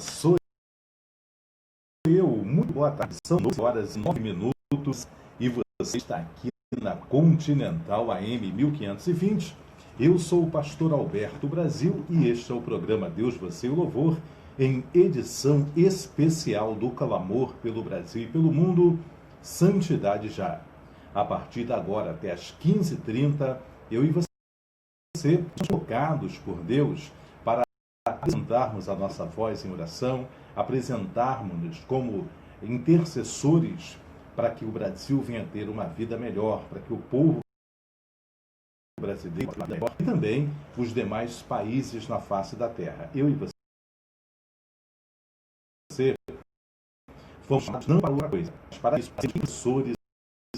Sou eu. Muito boa tarde. São 12 horas e 9 minutos e você está aqui na Continental AM 1520. Eu sou o pastor Alberto Brasil e este é o programa Deus, Você e o Louvor, em edição especial do clamor pelo Brasil e pelo mundo, Santidade Já. A partir de agora até às 15h30, eu e você somos tocados por Deus para apresentarmos a nossa voz em oração, apresentarmos-nos como intercessores para que o Brasil venha ter uma vida melhor, para que o povo brasileiro e também os demais países na face da terra. Eu e você fomos chamados não para outra coisa, mas para isso, para ser intercessores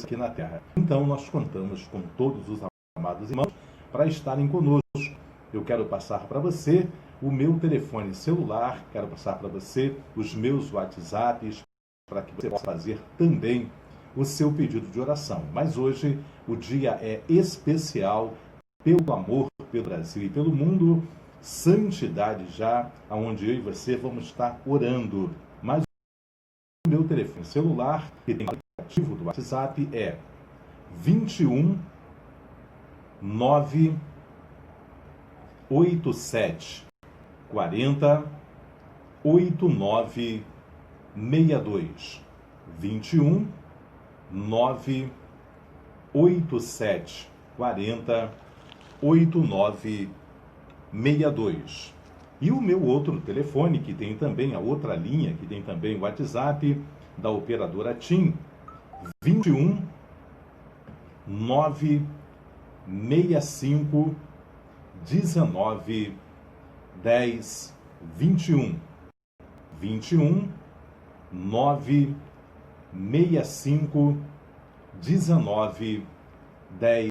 aqui na terra. Então nós contamos com todos os amados irmãos para estarem conosco. Eu quero passar para você o meu telefone celular, quero passar para você os meus WhatsApps, para que você possa fazer também o seu pedido de oração. Mas hoje o dia é especial pelo amor pelo Brasil e pelo mundo, Santidade Já, onde eu e você vamos estar orando. Mas o meu telefone celular, que tem aplicativo do WhatsApp, é 21 987 40 89 62. 21 987 40 89 62. E o meu outro telefone, que tem também a outra linha, que tem também o WhatsApp da operadora TIM, 21 965 19 10 21. 21 965 19 10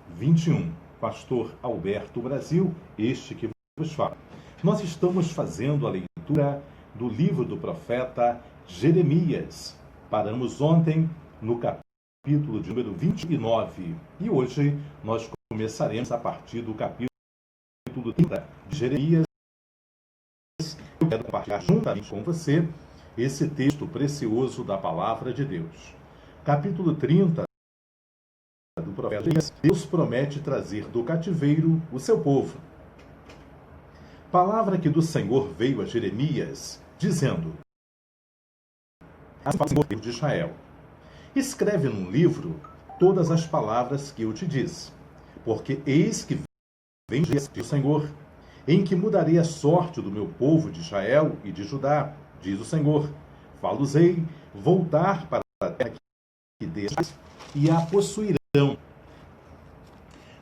21. Pastor Alberto Brasil, este que vos fala. Nós estamos fazendo a leitura do livro do profeta Jeremias. Paramos ontem no capítulo de número 29 e hoje nós começaremos a partir do capítulo 30 de Jeremias. Eu quero compartilhar juntamente com você esse texto precioso da palavra de Deus. Capítulo 30 do profeta Jeremias, Deus promete trazer do cativeiro o seu povo. Palavra que do Senhor veio a Jeremias, dizendo: assim fala o Senhor, Deus de Israel, escreve num livro todas as palavras que eu te disse, porque eis que vem o Senhor, em que mudarei a sorte do meu povo de Israel e de Judá, diz o Senhor. Fá-los-ei voltar para a terra que deixas e a possuirão.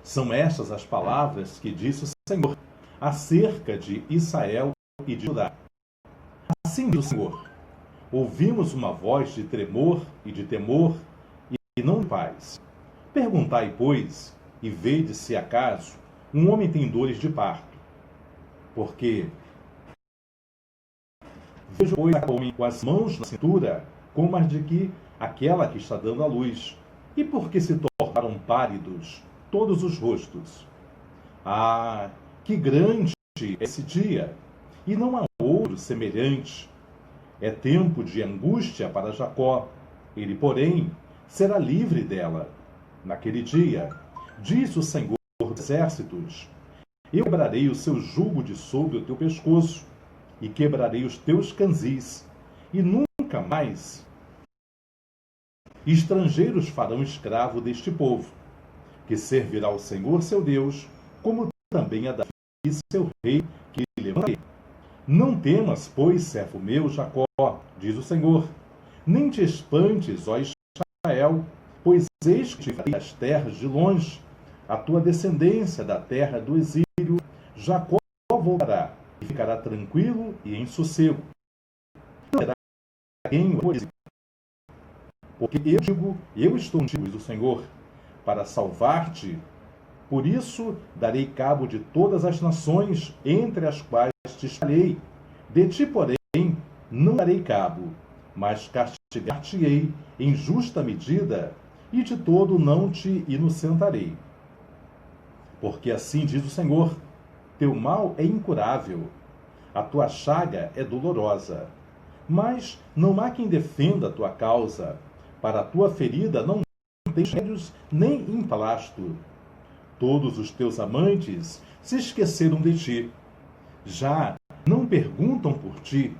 São estas as palavras que disse o Senhor acerca de Israel e de Judá. Assim diz o Senhor: ouvimos uma voz de tremor e de temor e não de paz. Perguntai, pois, e vede se acaso um homem tem dores de parto. Porque vejo, pois, a homem com as mãos na cintura, como as de que aquela que está dando à luz. E por que se tornaram pálidos todos os rostos? Ah, que grande é esse dia! E não há outro semelhante. É tempo de angústia para Jacó. Ele, porém, será livre dela. Naquele dia, diz o Senhor dos Exércitos: eu quebrarei o seu jugo de sobre o teu pescoço, e quebrarei os teus canzis, e nunca mais estrangeiros farão escravo deste povo, que servirá ao Senhor seu Deus, como também a Davi seu rei, que levantarei. Não temas, pois, servo meu Jacó, diz o Senhor, nem te espantes, ó Israel, pois eis que te farei as terras de longe, a tua descendência da terra do exílio. Jacó voltará e ficará tranquilo e em sossego. Não terá quem o oprima. Porque eu digo, eu estou contigo, diz o Senhor, para salvar-te. Por isso darei cabo de todas as nações entre as quais te espalhei. De ti, porém, não darei cabo, mas castigar-te-ei em justa medida, e de todo não te inocentarei. Porque assim diz o Senhor: teu mal é incurável. a tua chaga é dolorosa. Mas não há quem defenda a tua causa. Para a tua ferida não tens remédios nem emplasto. Todos os teus amantes se esqueceram de ti. Já não perguntam por ti,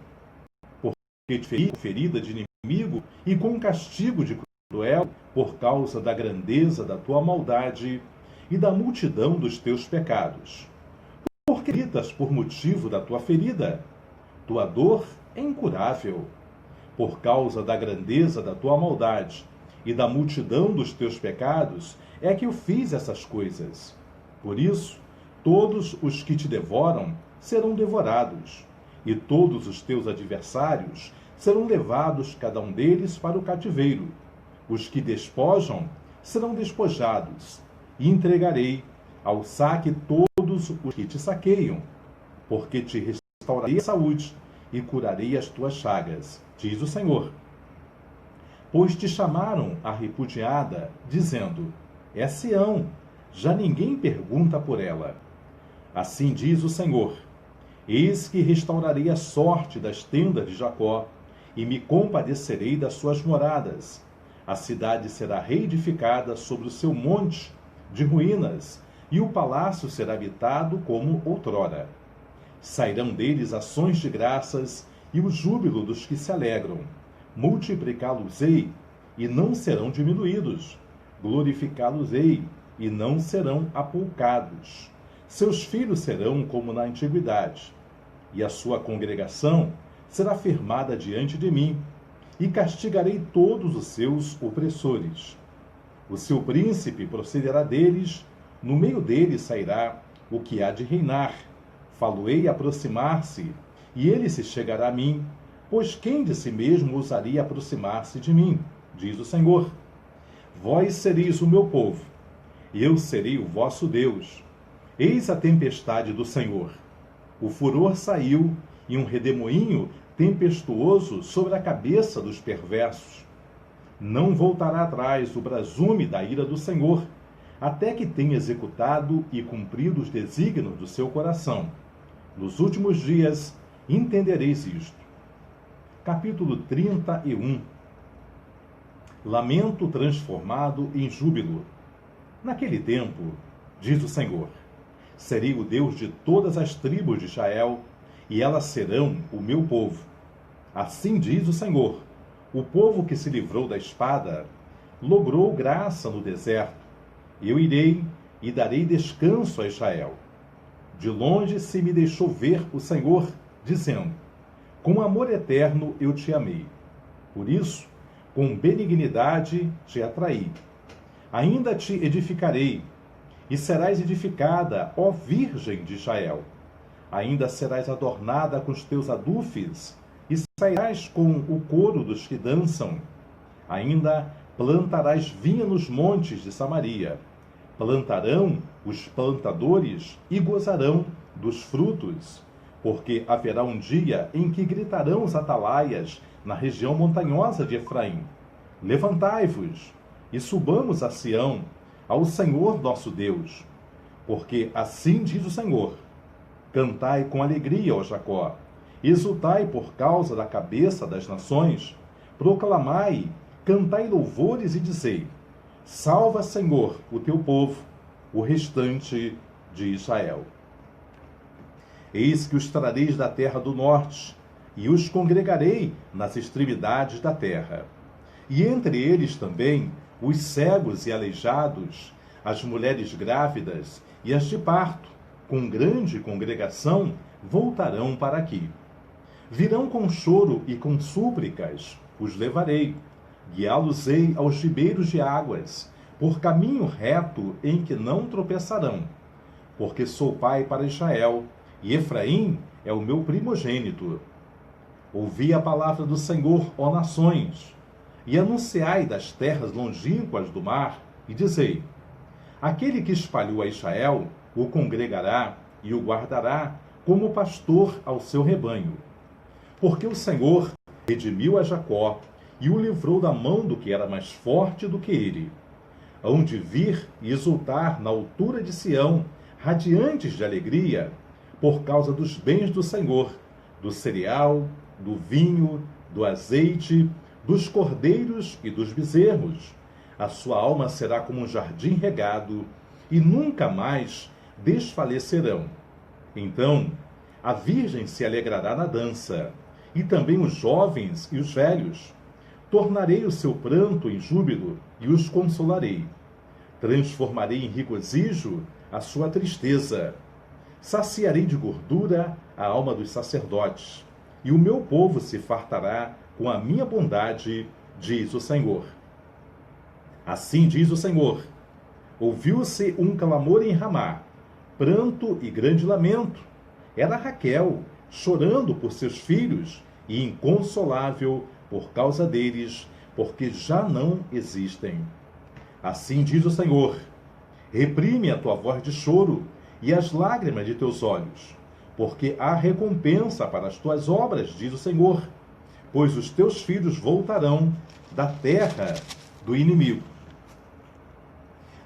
porque te feri com ferida de inimigo e com castigo de cruel por causa da grandeza da tua maldade e da multidão dos teus pecados. Porque gritas por motivo da tua ferida? Tua dor é incurável. Por causa da grandeza da tua maldade e da multidão dos teus pecados é que eu fiz essas coisas. Por isso, todos os que te devoram serão devorados, e todos os teus adversários serão levados, cada um deles, para o cativeiro. Os que despojam serão despojados, e entregarei ao saque todos os que te saqueiam, porque te restaurarei a saúde e curarei as tuas chagas, diz o Senhor. Pois te chamaram a repudiada, dizendo, é Sião, já ninguém pergunta por ela. Assim diz o Senhor, eis que restaurarei a sorte das tendas de Jacó, e me compadecerei das suas moradas. A cidade será reedificada sobre o seu monte de ruínas, e o palácio será habitado como outrora. Sairão deles ações de graças e o júbilo dos que se alegram. Multiplicá-los-ei, e não serão diminuídos. Glorificá-los-ei, e não serão apoucados. Seus filhos serão como na antiguidade, e a sua congregação será firmada diante de mim, e castigarei todos os seus opressores. O seu príncipe procederá deles, no meio deles sairá o que há de reinar. Falo-ei aproximar-se, e ele se chegará a mim, pois quem de si mesmo ousaria aproximar-se de mim? Diz o Senhor. Vós sereis o meu povo, e eu serei o vosso Deus. Eis a tempestade do Senhor. O furor saiu, e um redemoinho tempestuoso sobre a cabeça dos perversos. Não voltará atrás o brasume da ira do Senhor, até que tenha executado e cumprido os desígnios do seu coração. Nos últimos dias entendereis isto. Capítulo 31. Lamento transformado em júbilo. Naquele tempo, diz o Senhor, serei o Deus de todas as tribos de Israel, e elas serão o meu povo. Assim diz o Senhor, o povo que se livrou da espada, logrou graça no deserto. Eu irei e darei descanso a Israel. De longe se me deixou ver o Senhor, dizendo, com amor eterno eu te amei. Por isso, com benignidade te atraí. Ainda te edificarei, e serás edificada, ó Virgem de Israel. Ainda serás adornada com os teus adufes, e sairás com o coro dos que dançam. Ainda plantarás vinha nos montes de Samaria. Plantarão os plantadores e gozarão dos frutos, porque haverá um dia em que gritarão os atalaias na região montanhosa de Efraim. Levantai-vos e subamos a Sião, ao Senhor nosso Deus. Porque assim diz o Senhor, cantai com alegria, ó Jacó, exultai por causa da cabeça das nações, proclamai, cantai louvores e dizei, salva, Senhor, o teu povo, o restante de Israel. Eis que os trareis da terra do norte, e os congregarei nas extremidades da terra. E entre eles também os cegos e aleijados, as mulheres grávidas e as de parto, com grande congregação, voltarão para aqui. Virão com choro e com súplicas, os levarei, guiá-los-ei aos ribeiros de águas, por caminho reto em que não tropeçarão. Porque sou pai para Israel, e Efraim é o meu primogênito. Ouvi a palavra do Senhor, ó nações, e anunciai das terras longínquas do mar, e dizei, aquele que espalhou a Israel o congregará e o guardará como pastor ao seu rebanho. Porque o Senhor redimiu a Jacó e o livrou da mão do que era mais forte do que ele. Hão de vir e exultar na altura de Sião, radiantes de alegria, por causa dos bens do Senhor, do cereal, do vinho, do azeite, dos cordeiros e dos bezerros. A sua alma será como um jardim regado, e nunca mais desfalecerão. Então, a virgem se alegrará na dança, e também os jovens e os velhos. Tornarei o seu pranto em júbilo e os consolarei. Transformarei em regozijo a sua tristeza. Saciarei de gordura a alma dos sacerdotes, e o meu povo se fartará com a minha bondade, diz o Senhor. Assim diz o Senhor: ouviu-se um clamor em Ramá, pranto e grande lamento. Era Raquel, chorando por seus filhos e inconsolável por causa deles, porque já não existem. Assim diz o Senhor: reprime a tua voz de choro e as lágrimas de teus olhos, porque há recompensa para as tuas obras, diz o Senhor, pois os teus filhos voltarão da terra do inimigo.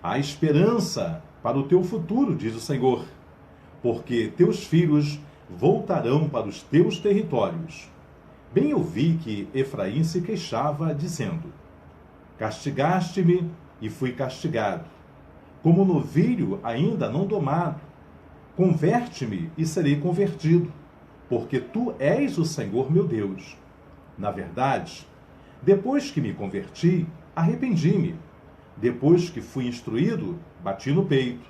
Há esperança para o teu futuro, diz o Senhor, porque teus filhos voltarão para os teus territórios. Bem ouvi que Efraim se queixava, dizendo: castigaste-me e fui castigado, como novilho ainda não domado. Converte-me e serei convertido, porque tu és o Senhor meu Deus. Na verdade, depois que me converti, arrependi-me. Depois que fui instruído, bati no peito.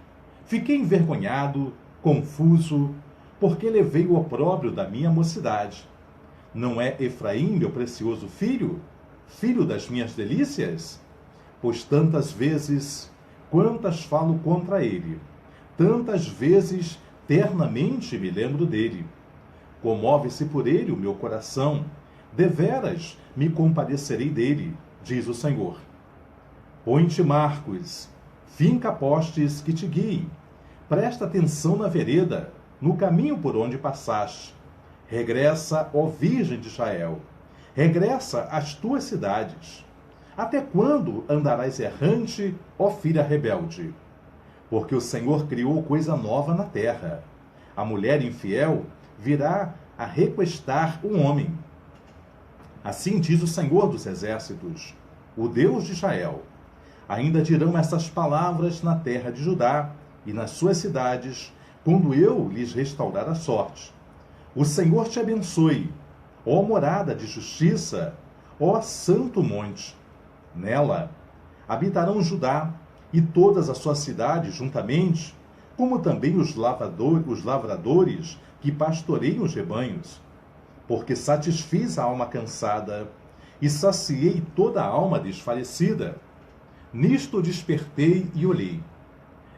Fiquei envergonhado, confuso, porque levei o opróbrio da minha mocidade. Não é Efraim meu precioso filho, filho das minhas delícias? Pois tantas vezes, quantas falo contra ele, tantas vezes ternamente me lembro dele. Comove-se por ele o meu coração, deveras me compadecerei dele, diz o Senhor. Põe-te marcos, finca postes que te guiem, presta atenção na vereda, no caminho por onde passaste. Regressa, ó Virgem de Israel, regressa às tuas cidades. Até quando andarás errante, ó filha rebelde? Porque o Senhor criou coisa nova na terra. A mulher infiel virá a requestar um homem. Assim diz o Senhor dos Exércitos, o Deus de Israel. Ainda dirão essas palavras na terra de Judá e nas suas cidades, quando eu lhes restaurar a sorte. O Senhor te abençoe, ó morada de justiça, ó santo monte. Nela habitarão Judá e todas as suas cidades juntamente, como também os lavradores que pastoreiam os rebanhos. Porque satisfiz a alma cansada e saciei toda a alma desfalecida. Nisto despertei e olhei,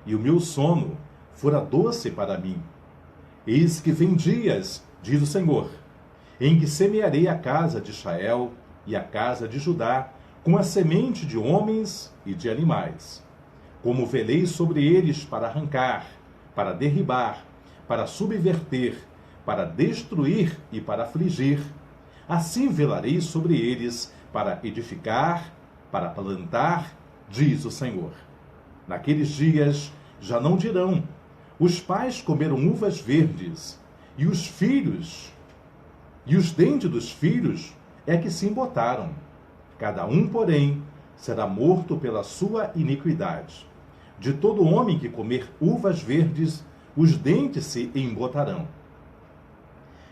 e o meu sono fora doce para mim. Eis que vem dias, diz o Senhor, em que semearei a casa de Israel e a casa de Judá com a semente de homens e de animais. Como velei sobre eles para arrancar, para derribar, para subverter, para destruir e para afligir, assim velarei sobre eles para edificar, para plantar, diz o Senhor. Naqueles dias já não dirão: os pais comeram uvas verdes, e os filhos, e os dentes dos filhos é que se embotaram. Cada um, porém, será morto pela sua iniquidade. De todo homem que comer uvas verdes, os dentes se embotarão.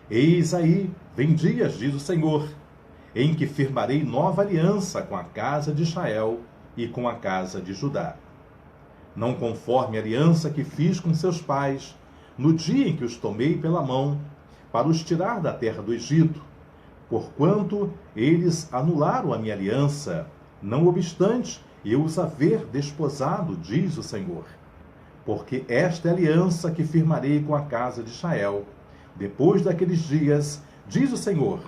Eis aí, vem dias, diz o Senhor, em que firmarei nova aliança com a casa de Israel e com a casa de Judá. Não conforme a aliança que fiz com seus pais, no dia em que os tomei pela mão, para os tirar da terra do Egito, porquanto eles anularam a minha aliança, não obstante eu os haver desposado, diz o Senhor. Porque esta é a aliança que firmarei com a casa de Israel, depois daqueles dias, diz o Senhor,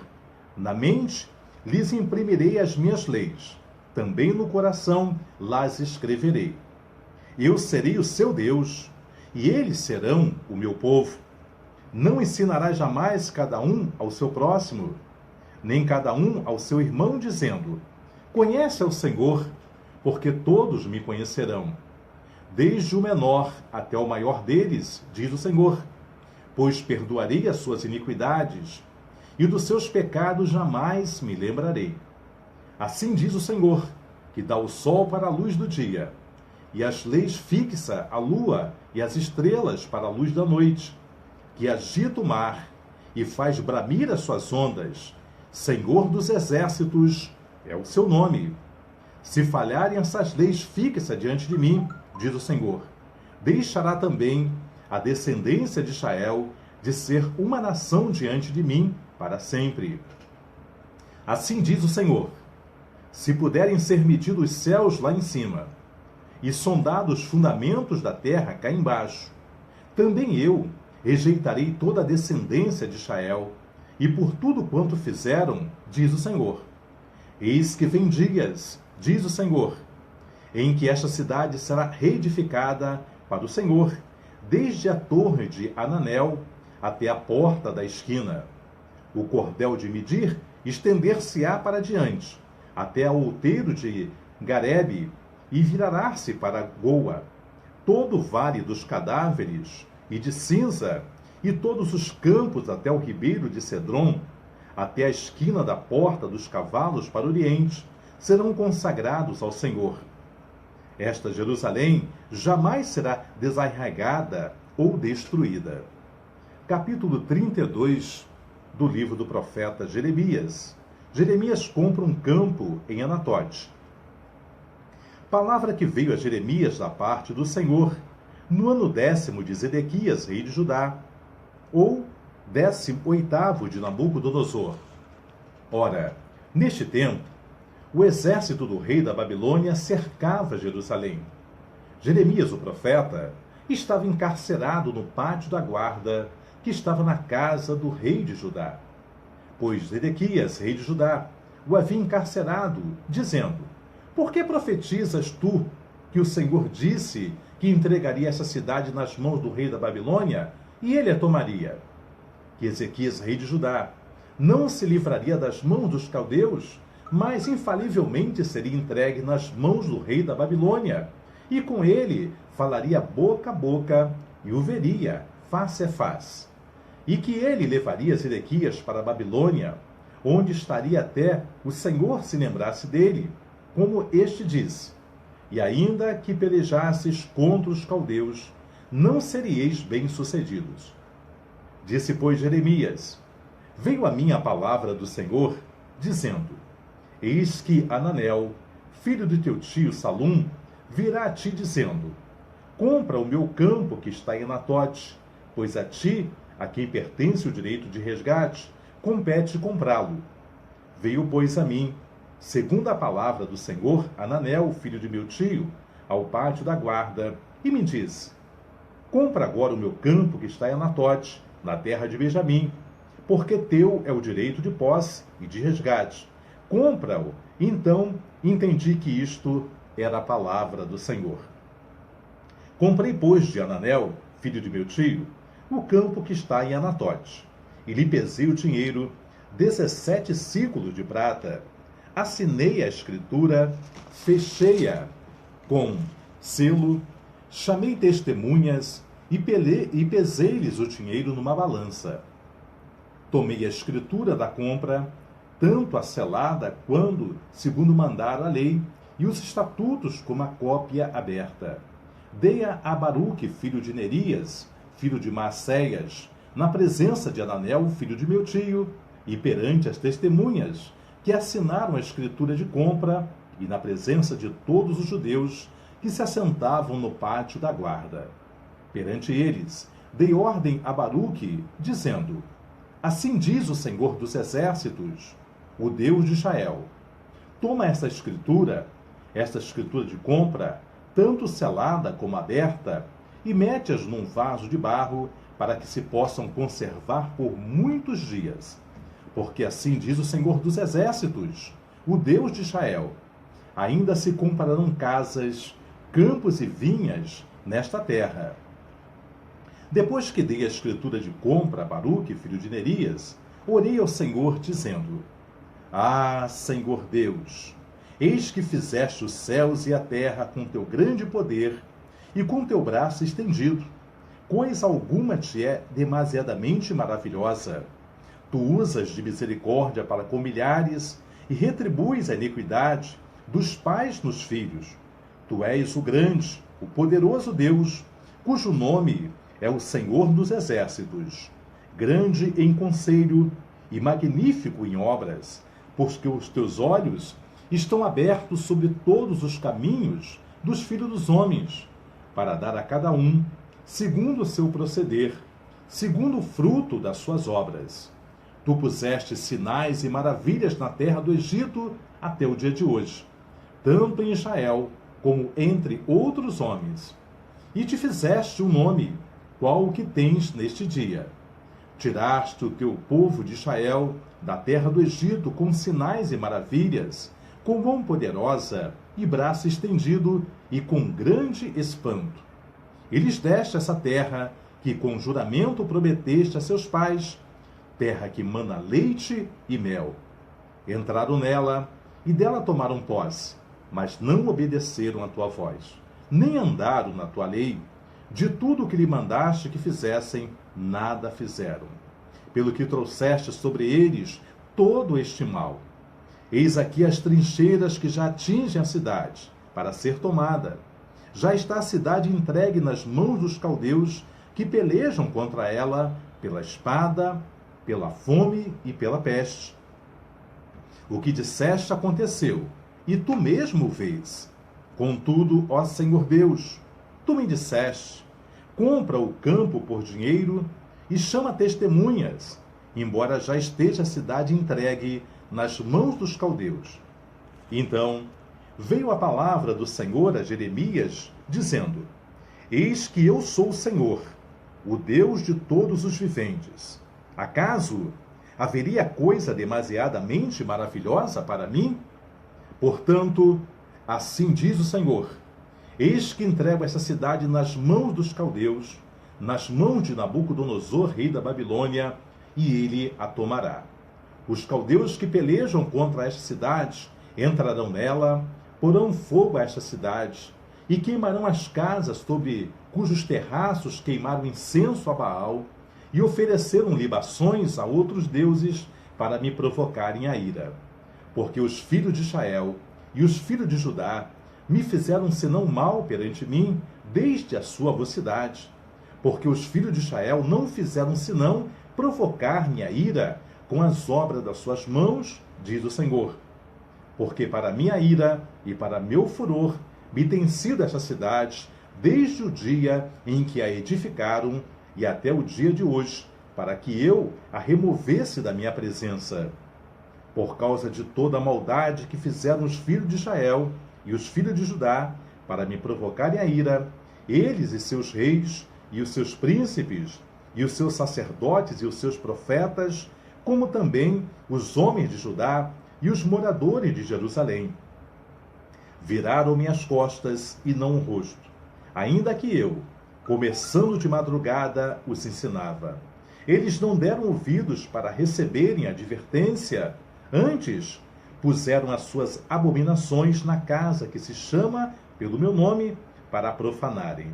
na mente lhes imprimirei as minhas leis, também no coração las escreverei. Eu serei o seu Deus, e eles serão o meu povo. Não ensinará jamais cada um ao seu próximo, nem cada um ao seu irmão, dizendo: conhece ao Senhor, porque todos me conhecerão, desde o menor até o maior deles, diz o Senhor, pois perdoarei as suas iniquidades e dos seus pecados jamais me lembrarei. Assim diz o Senhor, que dá o sol para a luz do dia, e as leis fixa a lua e as estrelas para a luz da noite, que agita o mar e faz bramir as suas ondas. Senhor dos exércitos é o seu nome. Se falharem essas leis fixas diante de mim, diz o Senhor, deixará também a descendência de Israel de ser uma nação diante de mim para sempre. Assim diz o Senhor, se puderem ser medidos os céus lá em cima, e sondados os fundamentos da terra cá embaixo, também eu rejeitarei toda a descendência de Israel, e por tudo quanto fizeram, diz o Senhor. Eis que vem dias, diz o Senhor, em que esta cidade será reedificada para o Senhor, desde a torre de Ananel até a porta da esquina. O cordel de medir estender-se-á para diante, até ao outeiro de Garebe, e virará-se para Goa. Todo o vale dos cadáveres e de cinza, e todos os campos até o ribeiro de Cedron, até a esquina da porta dos cavalos para o oriente, serão consagrados ao Senhor. Esta Jerusalém jamais será desarraigada ou destruída. Capítulo 32 do livro do profeta Jeremias. Jeremias compra um campo em Anatote. Palavra que veio a Jeremias da parte do Senhor, no ano 10º de Zedequias, rei de Judá, ou 18º de Nabucodonosor. Ora, neste tempo, o exército do rei da Babilônia cercava Jerusalém. Jeremias, o profeta, estava encarcerado no pátio da guarda, que estava na casa do rei de Judá. Pois Zedequias, rei de Judá, o havia encarcerado, dizendo, por que profetizas tu que o Senhor disse que entregaria essa cidade nas mãos do rei da Babilônia, e ele a tomaria? Que Ezequias, rei de Judá, não se livraria das mãos dos caldeus, mas infalivelmente seria entregue nas mãos do rei da Babilônia, e com ele falaria boca a boca, e o veria face a face. E que ele levaria Zedequias para a Babilônia, onde estaria até o Senhor se lembrasse dele, como este diz, e ainda que pelejasses contra os caldeus, não serieis bem-sucedidos. Disse, pois, Jeremias, veio a mim a palavra do Senhor, dizendo, eis que Ananel, filho de teu tio Salum, virá a ti dizendo, compra o meu campo que está em Anatote, pois a ti, a quem pertence o direito de resgate, compete comprá-lo. Veio, pois, a mim, segundo a palavra do Senhor, Ananel, filho de meu tio, ao pátio da guarda, e me disse, compra agora o meu campo que está em Anatote, na terra de Benjamim, porque teu é o direito de posse e de resgate. Compra-o. Então entendi que isto era a palavra do Senhor. Comprei, pois, de Ananel, filho de meu tio, o campo que está em Anatote, e lhe pesei o dinheiro, 17 ciclos de prata. Assinei a escritura, fechei-a com selo, chamei testemunhas e pesei-lhes o dinheiro numa balança. Tomei a escritura da compra, tanto a selada quando, segundo mandara a lei, e os estatutos como a cópia aberta. Dei-a a Baruque, filho de Nerias, filho de Maacéias, na presença de Ananel, filho de meu tio, e perante as testemunhas, que assinaram a escritura de compra, e na presença de todos os judeus que se assentavam no pátio da guarda. Perante eles, dei ordem a Baruque, dizendo, assim diz o Senhor dos exércitos, o Deus de Israel, toma esta escritura de compra, tanto selada como aberta, e mete-as num vaso de barro, para que se possam conservar por muitos dias. Porque assim diz o Senhor dos exércitos, o Deus de Israel, ainda se comprarão casas, campos e vinhas nesta terra. Depois que dei a escritura de compra a Baruque, filho de Nerias, orei ao Senhor, dizendo, ah, Senhor Deus, eis que fizeste os céus e a terra com teu grande poder e com teu braço estendido. Coisa alguma te é demasiadamente maravilhosa. Tu usas de misericórdia para com milhares e retribuis a iniquidade dos pais nos filhos. Tu és o grande, o poderoso Deus, cujo nome é o Senhor dos Exércitos, grande em conselho e magnífico em obras, porque os teus olhos estão abertos sobre todos os caminhos dos filhos dos homens, para dar a cada um, segundo o seu proceder, segundo o fruto das suas obras. Tu puseste sinais e maravilhas na terra do Egito até o dia de hoje, tanto em Israel como entre outros homens. E te fizeste um nome, qual o que tens neste dia. Tiraste o teu povo de Israel da terra do Egito com sinais e maravilhas, com mão poderosa e braço estendido e com grande espanto. E lhes deste essa terra que com juramento prometeste a seus pais, terra que mana leite e mel. Entraram nela e dela tomaram posse, mas não obedeceram à tua voz, nem andaram na tua lei. De tudo o que lhe mandaste que fizessem, nada fizeram. Pelo que trouxeste sobre eles todo este mal. Eis aqui as trincheiras que já atingem a cidade, para ser tomada. Já está a cidade entregue nas mãos dos caldeus, que pelejam contra ela pela espada, pela fome e pela peste. O que disseste aconteceu, e tu mesmo o vês. Contudo, ó Senhor Deus, tu me disseste: compra o campo por dinheiro e chama testemunhas, embora já esteja a cidade entregue nas mãos dos caldeus. Então veio a palavra do Senhor a Jeremias, dizendo: Eis que eu sou o Senhor, o Deus de todos os viventes. Acaso haveria coisa demasiadamente maravilhosa para mim? Portanto, assim diz o Senhor: eis que entrego esta cidade nas mãos dos caldeus, nas mãos de Nabucodonosor, rei da Babilônia, e ele a tomará. Os caldeus que pelejam contra esta cidade entrarão nela, porão fogo a esta cidade, e queimarão as casas sobre cujos terraços queimaram incenso a Baal, e ofereceram libações a outros deuses para me provocarem a ira. Porque os filhos de Israel e os filhos de Judá me fizeram senão mal perante mim, desde a sua mocidade. Porque os filhos de Israel não fizeram senão provocar-me a ira com as obras das suas mãos, diz o Senhor. Porque para minha ira e para meu furor me tem sido esta cidade, desde o dia em que a edificaram e até o dia de hoje, para que eu a removesse da minha presença. Por causa de toda a maldade que fizeram os filhos de Israel e os filhos de Judá, para me provocarem a ira, eles e seus reis, e os seus príncipes, e os seus sacerdotes e os seus profetas, como também os homens de Judá e os moradores de Jerusalém. Viraram-me as costas e não o rosto, ainda que eu, começando de madrugada, os ensinava. Eles não deram ouvidos para receberem a advertência, antes puseram as suas abominações na casa que se chama pelo meu nome, para a profanarem.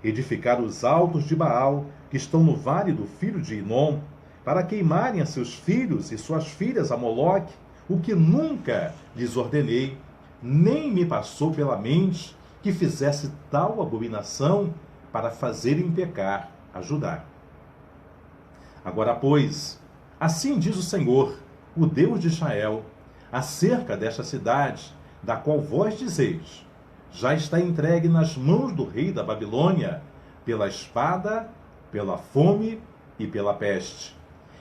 Edificaram os altos de Baal, que estão no vale do filho de Inom, para queimarem a seus filhos e suas filhas a Moloque, o que nunca lhes ordenei, nem me passou pela mente que fizesse tal abominação para fazerem pecar a Judá. Agora, pois, assim diz o Senhor, o Deus de Israel, acerca desta cidade, da qual vós dizeis: já está entregue nas mãos do rei da Babilônia, pela espada, pela fome e pela peste.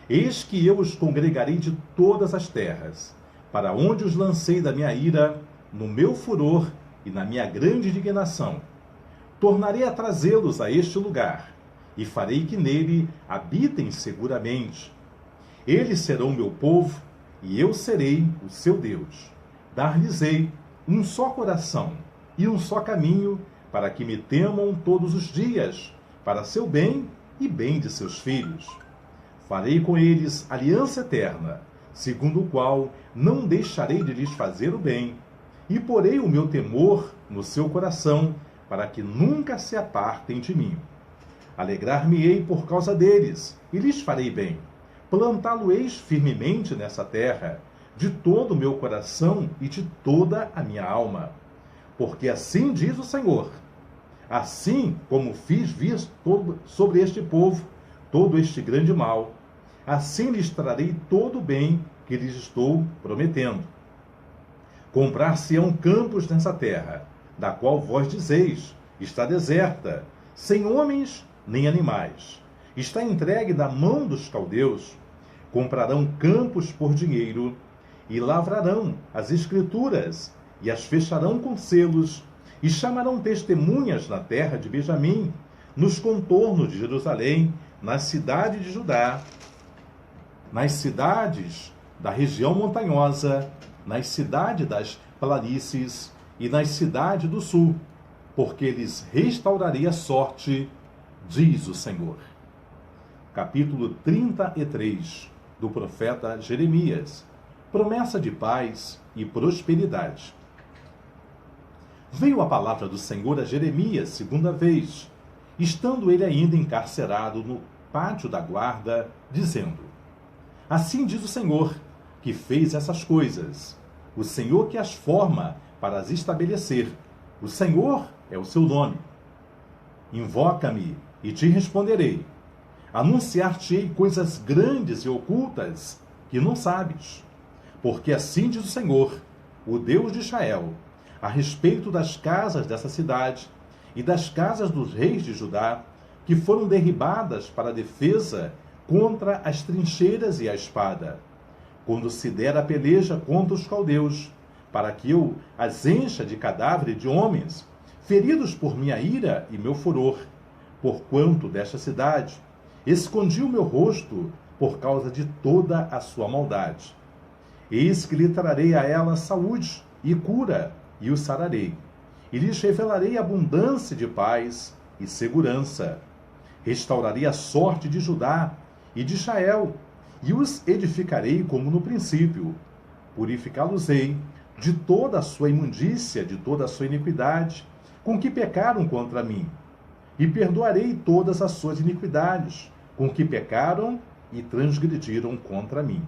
Eis que eu os congregarei de todas as terras, para onde os lancei da minha ira, no meu furor e na minha grande indignação. Tornarei a trazê-los a este lugar, e farei que nele habitem seguramente. Eles serão meu povo, e eu serei o seu Deus. Dar-lhes-ei um só coração e um só caminho, para que me temam todos os dias, para seu bem e bem de seus filhos. Farei com eles aliança eterna, segundo o qual não deixarei de lhes fazer o bem, e porei o meu temor no seu coração, para que nunca se apartem de mim. Alegrar-me-ei por causa deles, e lhes farei bem, plantá-lo-eis firmemente nessa terra, de todo o meu coração e de toda a minha alma. Porque assim diz o Senhor: assim como fiz vir sobre este povo todo este grande mal, assim lhes trarei todo o bem que lhes estou prometendo. Comprar-se-ão campos nessa terra, da qual vós dizeis: está deserta, sem homens nem animais. Está entregue na mão dos caldeus. Comprarão campos por dinheiro, e lavrarão as escrituras, e as fecharão com selos, e chamarão testemunhas na terra de Benjamim, nos contornos de Jerusalém, nas cidades de Judá, nas cidades da região montanhosa, nas cidades das planícies e nas cidades do sul, porque lhes restaurarei a sorte, diz o Senhor. Capítulo 33 do profeta Jeremias. Promessa de paz e prosperidade. Veio a palavra do Senhor a Jeremias segunda vez, estando ele ainda encarcerado no pátio da guarda, dizendo: assim diz o Senhor, que fez essas coisas, o Senhor que as forma para as estabelecer, o Senhor é o seu nome. Invoca-me e te responderei. Anunciar-te-ei coisas grandes e ocultas que não sabes. Porque assim diz o Senhor, o Deus de Israel, a respeito das casas dessa cidade e das casas dos reis de Judá, que foram derribadas para a defesa contra as trincheiras e a espada, quando se der a peleja contra os caldeus, para que eu as encha de cadáveres de homens, feridos por minha ira e meu furor, porquanto desta cidade escondi o meu rosto por causa de toda a sua maldade. Eis que lhe trarei a ela saúde e cura, e o sararei, e lhes revelarei abundância de paz e segurança. Restaurarei a sorte de Judá e de Israel, e os edificarei como no princípio. Purificá-los-ei de toda a sua imundícia, de toda a sua iniquidade, com que pecaram contra mim. E perdoarei todas as suas iniquidades, com que pecaram e transgrediram contra mim.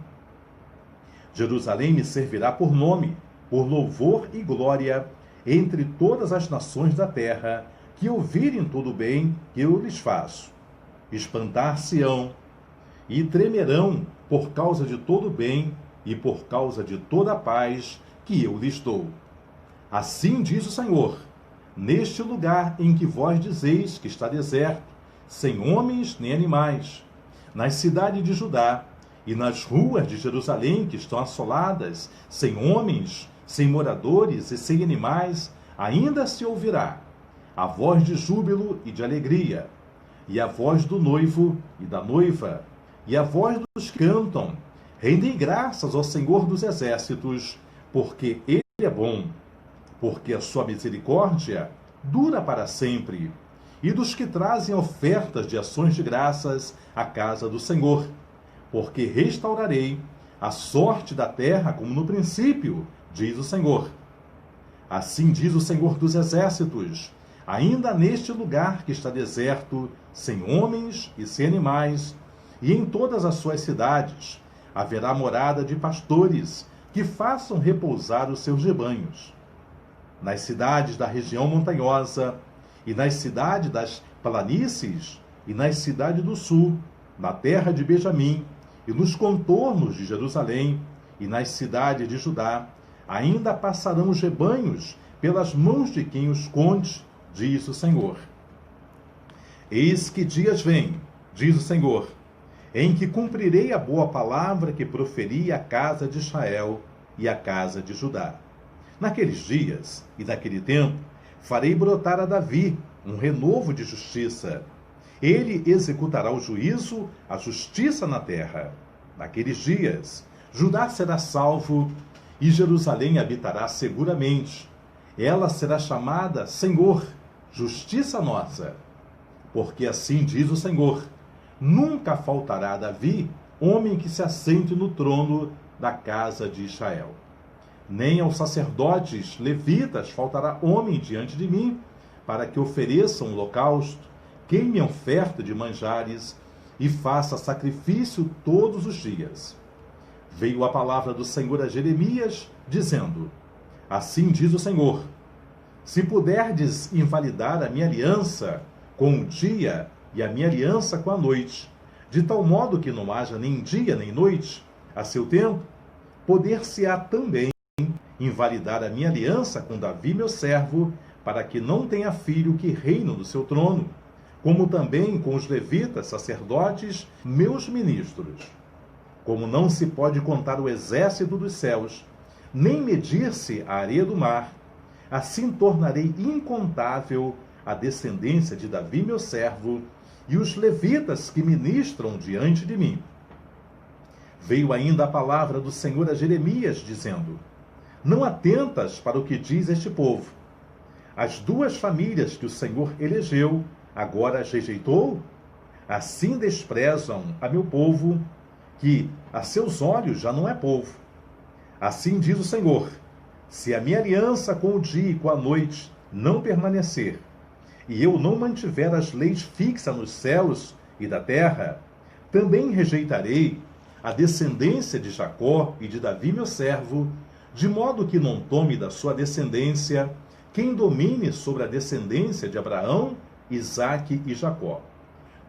Jerusalém me servirá por nome, por louvor e glória, entre todas as nações da terra, que ouvirem todo o bem que eu lhes faço. Espantar-se-ão e tremerão por causa de todo o bem e por causa de toda a paz que eu lhes dou. Assim diz o Senhor: neste lugar em que vós dizeis que está deserto, sem homens nem animais, nas cidades de Judá e nas ruas de Jerusalém que estão assoladas, sem homens, sem moradores e sem animais, ainda se ouvirá a voz de júbilo e de alegria, e a voz do noivo e da noiva, e a voz dos que cantam: rendem graças ao Senhor dos exércitos, porque ele é bom, porque a sua misericórdia dura para sempre, e dos que trazem ofertas de ações de graças à casa do Senhor, porque restaurarei a sorte da terra como no princípio, diz o Senhor. Assim diz o Senhor dos exércitos: ainda neste lugar que está deserto, sem homens e sem animais, e em todas as suas cidades, haverá morada de pastores que façam repousar os seus rebanhos. Nas cidades da região montanhosa, e nas cidades das planícies, e nas cidades do sul, na terra de Benjamim, e nos contornos de Jerusalém, e nas cidades de Judá, ainda passarão os rebanhos pelas mãos de quem os conte, diz o Senhor. Eis que dias vêm, diz o Senhor, em que cumprirei a boa palavra que proferi à casa de Israel e à casa de Judá. Naqueles dias e naquele tempo, farei brotar a Davi um renovo de justiça. Ele executará o juízo, a justiça na terra. Naqueles dias, Judá será salvo e Jerusalém habitará seguramente. Ela será chamada Senhor, justiça nossa. Porque assim diz o Senhor: nunca faltará a Davi homem que se assente no trono da casa de Israel. Nem aos sacerdotes levitas faltará homem diante de mim, para que ofereçam holocausto, queimem oferta de manjares e faça sacrifício todos os dias. Veio a palavra do Senhor a Jeremias, dizendo: Assim diz o Senhor: se puderdes invalidar a minha aliança com o dia e a minha aliança com a noite, de tal modo que não haja nem dia nem noite a seu tempo, poder-se-á também invalidar a minha aliança com Davi, meu servo, para que não tenha filho que reine no seu trono, como também com os levitas, sacerdotes, meus ministros. Como não se pode contar o exército dos céus, nem medir-se a areia do mar, assim tornarei incontável a descendência de Davi, meu servo, e os levitas que ministram diante de mim. Veio ainda a palavra do Senhor a Jeremias, dizendo: Não atentas para o que diz este povo. As duas famílias que o Senhor elegeu, agora as rejeitou? Assim desprezam a meu povo, que a seus olhos já não é povo. Assim diz o Senhor: se a minha aliança com o dia e com a noite não permanecer, e eu não mantiver as leis fixas nos céus e da terra, também rejeitarei a descendência de Jacó e de Davi, meu servo, de modo que não tome da sua descendência quem domine sobre a descendência de Abraão, Isaque e Jacó.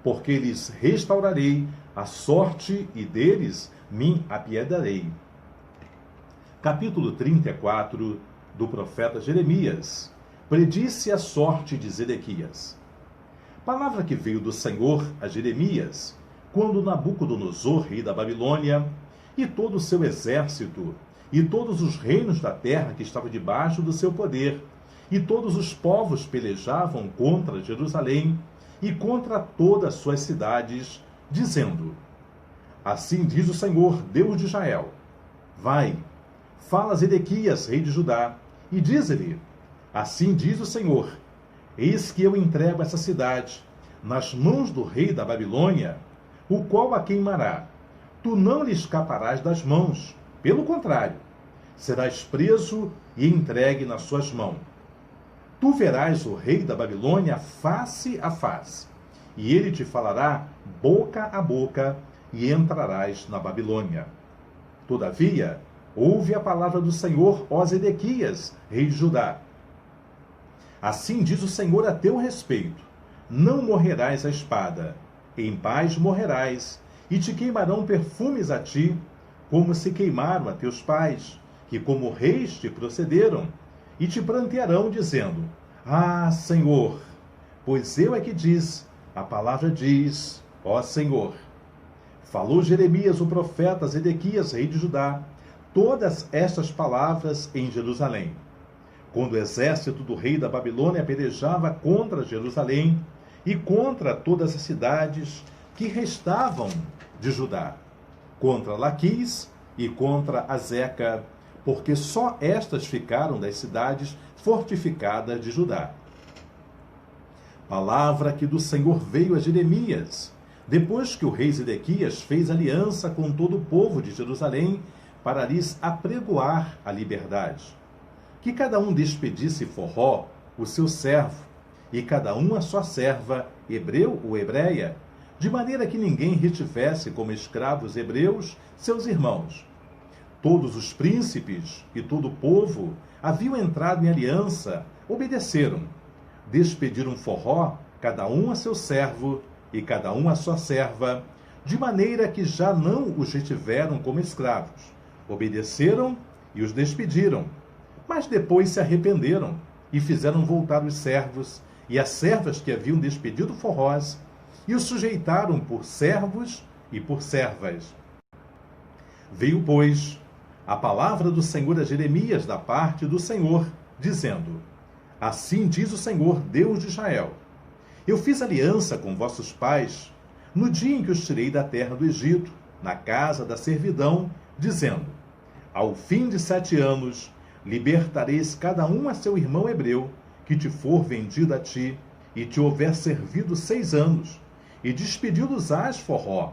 Porque lhes restaurarei a sorte e deles me apiedarei. Capítulo 34 do profeta Jeremias. Predisse a sorte de Zedequias. Palavra que veio do Senhor a Jeremias, quando Nabucodonosor, rei da Babilônia, e todo o seu exército, e todos os reinos da terra que estavam debaixo do seu poder, e todos os povos pelejavam contra Jerusalém e contra todas as suas cidades, dizendo: Assim diz o Senhor, Deus de Israel: Vai, fala a Zedequias, rei de Judá, e dize-lhe: Assim diz o Senhor: Eis que eu entrego essa cidade nas mãos do rei da Babilônia, o qual a queimará. Tu não lhe escaparás das mãos. Pelo contrário, serás preso e entregue nas suas mãos. Tu verás o rei da Babilônia face a face, e ele te falará boca a boca, e entrarás na Babilônia. Todavia, ouve a palavra do Senhor, ó Zedequias, rei de Judá. Assim diz o Senhor a teu respeito: não morrerás à espada, em paz morrerás, e te queimarão perfumes a ti, como se queimaram a teus pais, que como reis te procederam, e te prantearão, dizendo: Ah, Senhor, pois eu é que diz, a palavra diz, ó Senhor. Falou Jeremias, o profeta, a Zedequias, rei de Judá, todas estas palavras em Jerusalém, quando o exército do rei da Babilônia pelejava contra Jerusalém e contra todas as cidades que restavam de Judá, contra Laquis e contra Azeca, porque só estas ficaram das cidades fortificadas de Judá. Palavra que do Senhor veio a Jeremias, depois que o rei Zedequias fez aliança com todo o povo de Jerusalém para lhes apregoar a liberdade. Que cada um despedisse forró, o seu servo, e cada um a sua serva, hebreu ou hebreia, de maneira que ninguém retivesse como escravos hebreus seus irmãos. Todos os príncipes e todo o povo haviam entrado em aliança, obedeceram. Despediram forró, cada um a seu servo e cada um a sua serva, de maneira que já não os retiveram como escravos. Obedeceram e os despediram. Mas depois se arrependeram e fizeram voltar os servos e as servas que haviam despedido forrós, e os sujeitaram por servos e por servas. Veio, pois, a palavra do Senhor a Jeremias da parte do Senhor, dizendo: Assim diz o Senhor, Deus de Israel: Eu fiz aliança com vossos pais no dia em que os tirei da terra do Egito, na casa da servidão, dizendo: Ao fim de 7 anos, libertareis cada um a seu irmão hebreu, que te for vendido a ti, e te houver servido 6 anos, e despedi-los-ás forró.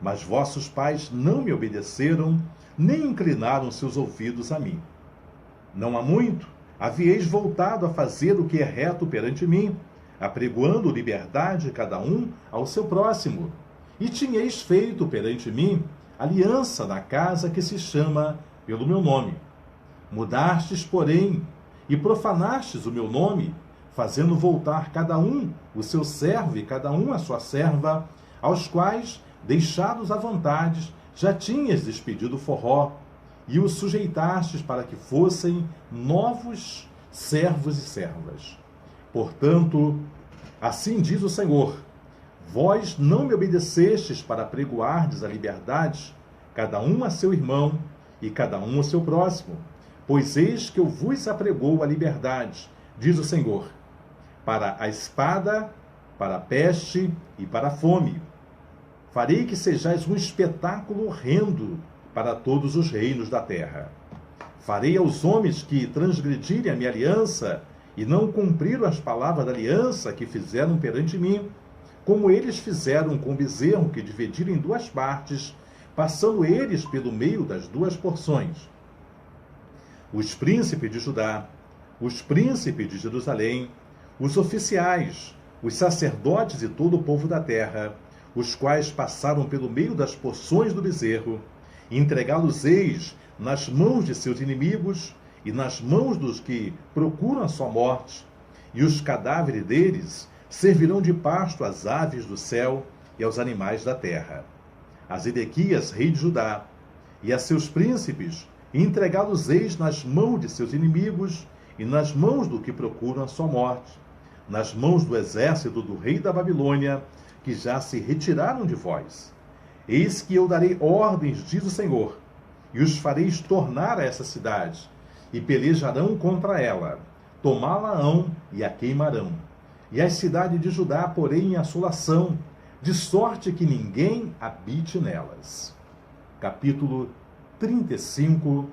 Mas vossos pais não me obedeceram, nem inclinaram seus ouvidos a mim. Não há muito, havieis voltado a fazer o que é reto perante mim, apregoando liberdade cada um ao seu próximo. E tinhais feito perante mim aliança na casa que se chama pelo meu nome. Mudastes, porém, e profanastes o meu nome, fazendo voltar cada um o seu servo e cada um a sua serva, aos quais, deixados à vontade, já tinhas despedido o forró, e os sujeitastes para que fossem novos servos e servas. Portanto, assim diz o Senhor: vós não me obedecestes para pregoardes a liberdade, cada um a seu irmão e cada um ao seu próximo, pois eis que eu vos apregou a liberdade, diz o Senhor, para a espada, para a peste e para a fome. Farei que sejais um espetáculo horrendo para todos os reinos da terra. Farei aos homens que transgredirem a minha aliança e não cumpriram as palavras da aliança que fizeram perante mim, como eles fizeram com o bezerro que dividiram em duas partes, passando eles pelo meio das duas porções. Os príncipes de Judá, os príncipes de Jerusalém, os oficiais, os sacerdotes e todo o povo da terra, os quais passaram pelo meio das porções do bezerro, entregá-los-eis nas mãos de seus inimigos e nas mãos dos que procuram a sua morte, e os cadáveres deles servirão de pasto às aves do céu e aos animais da terra. A Zedequias, rei de Judá, e a seus príncipes, entregá-los-eis nas mãos de seus inimigos e nas mãos do que procuram a sua morte, nas mãos do exército do rei da Babilônia, que já se retiraram de vós. Eis que eu darei ordens, diz o Senhor, e os fareis tornar a essa cidade, e pelejarão contra ela, tomá-la-ão e a queimarão. E a cidade de Judá porém em assolação, de sorte que ninguém habite nelas. Capítulo 35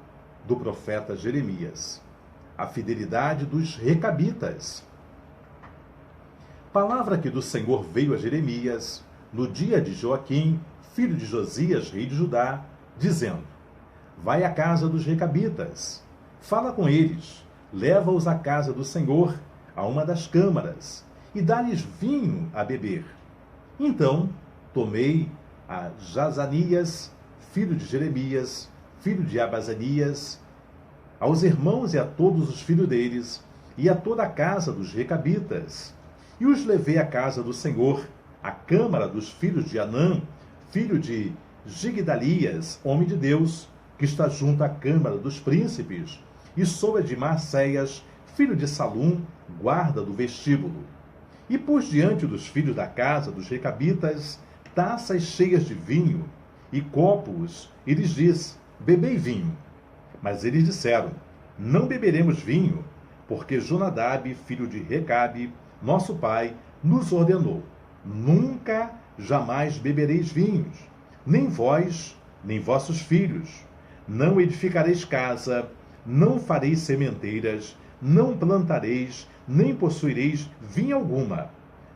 do profeta Jeremias. A fidelidade dos recabitas. Palavra que do Senhor veio a Jeremias, no dia de Joaquim, filho de Josias, rei de Judá, dizendo: vai à casa dos recabitas, fala com eles, leva-os à casa do Senhor, a uma das câmaras, e dá-lhes vinho a beber. Então tomei a Jazanias, filho de Jeremias, filho de Abazanias, aos irmãos e a todos os filhos deles, e a toda a casa dos recabitas, e os levei à casa do Senhor, à câmara dos filhos de Anã, filho de Gigdalias, homem de Deus, que está junto à câmara dos príncipes, e sob a de Maacéias, filho de Salum, guarda do vestíbulo. E pus diante dos filhos da casa dos recabitas taças cheias de vinho, e copos, e lhes disse: bebei vinho. Mas eles disseram: não beberemos vinho, porque Jonadab, filho de Recabe, nosso pai, nos ordenou: nunca, jamais bebereis vinhos, nem vós, nem vossos filhos. Não edificareis casa, não fareis sementeiras, não plantareis, nem possuireis vinha alguma,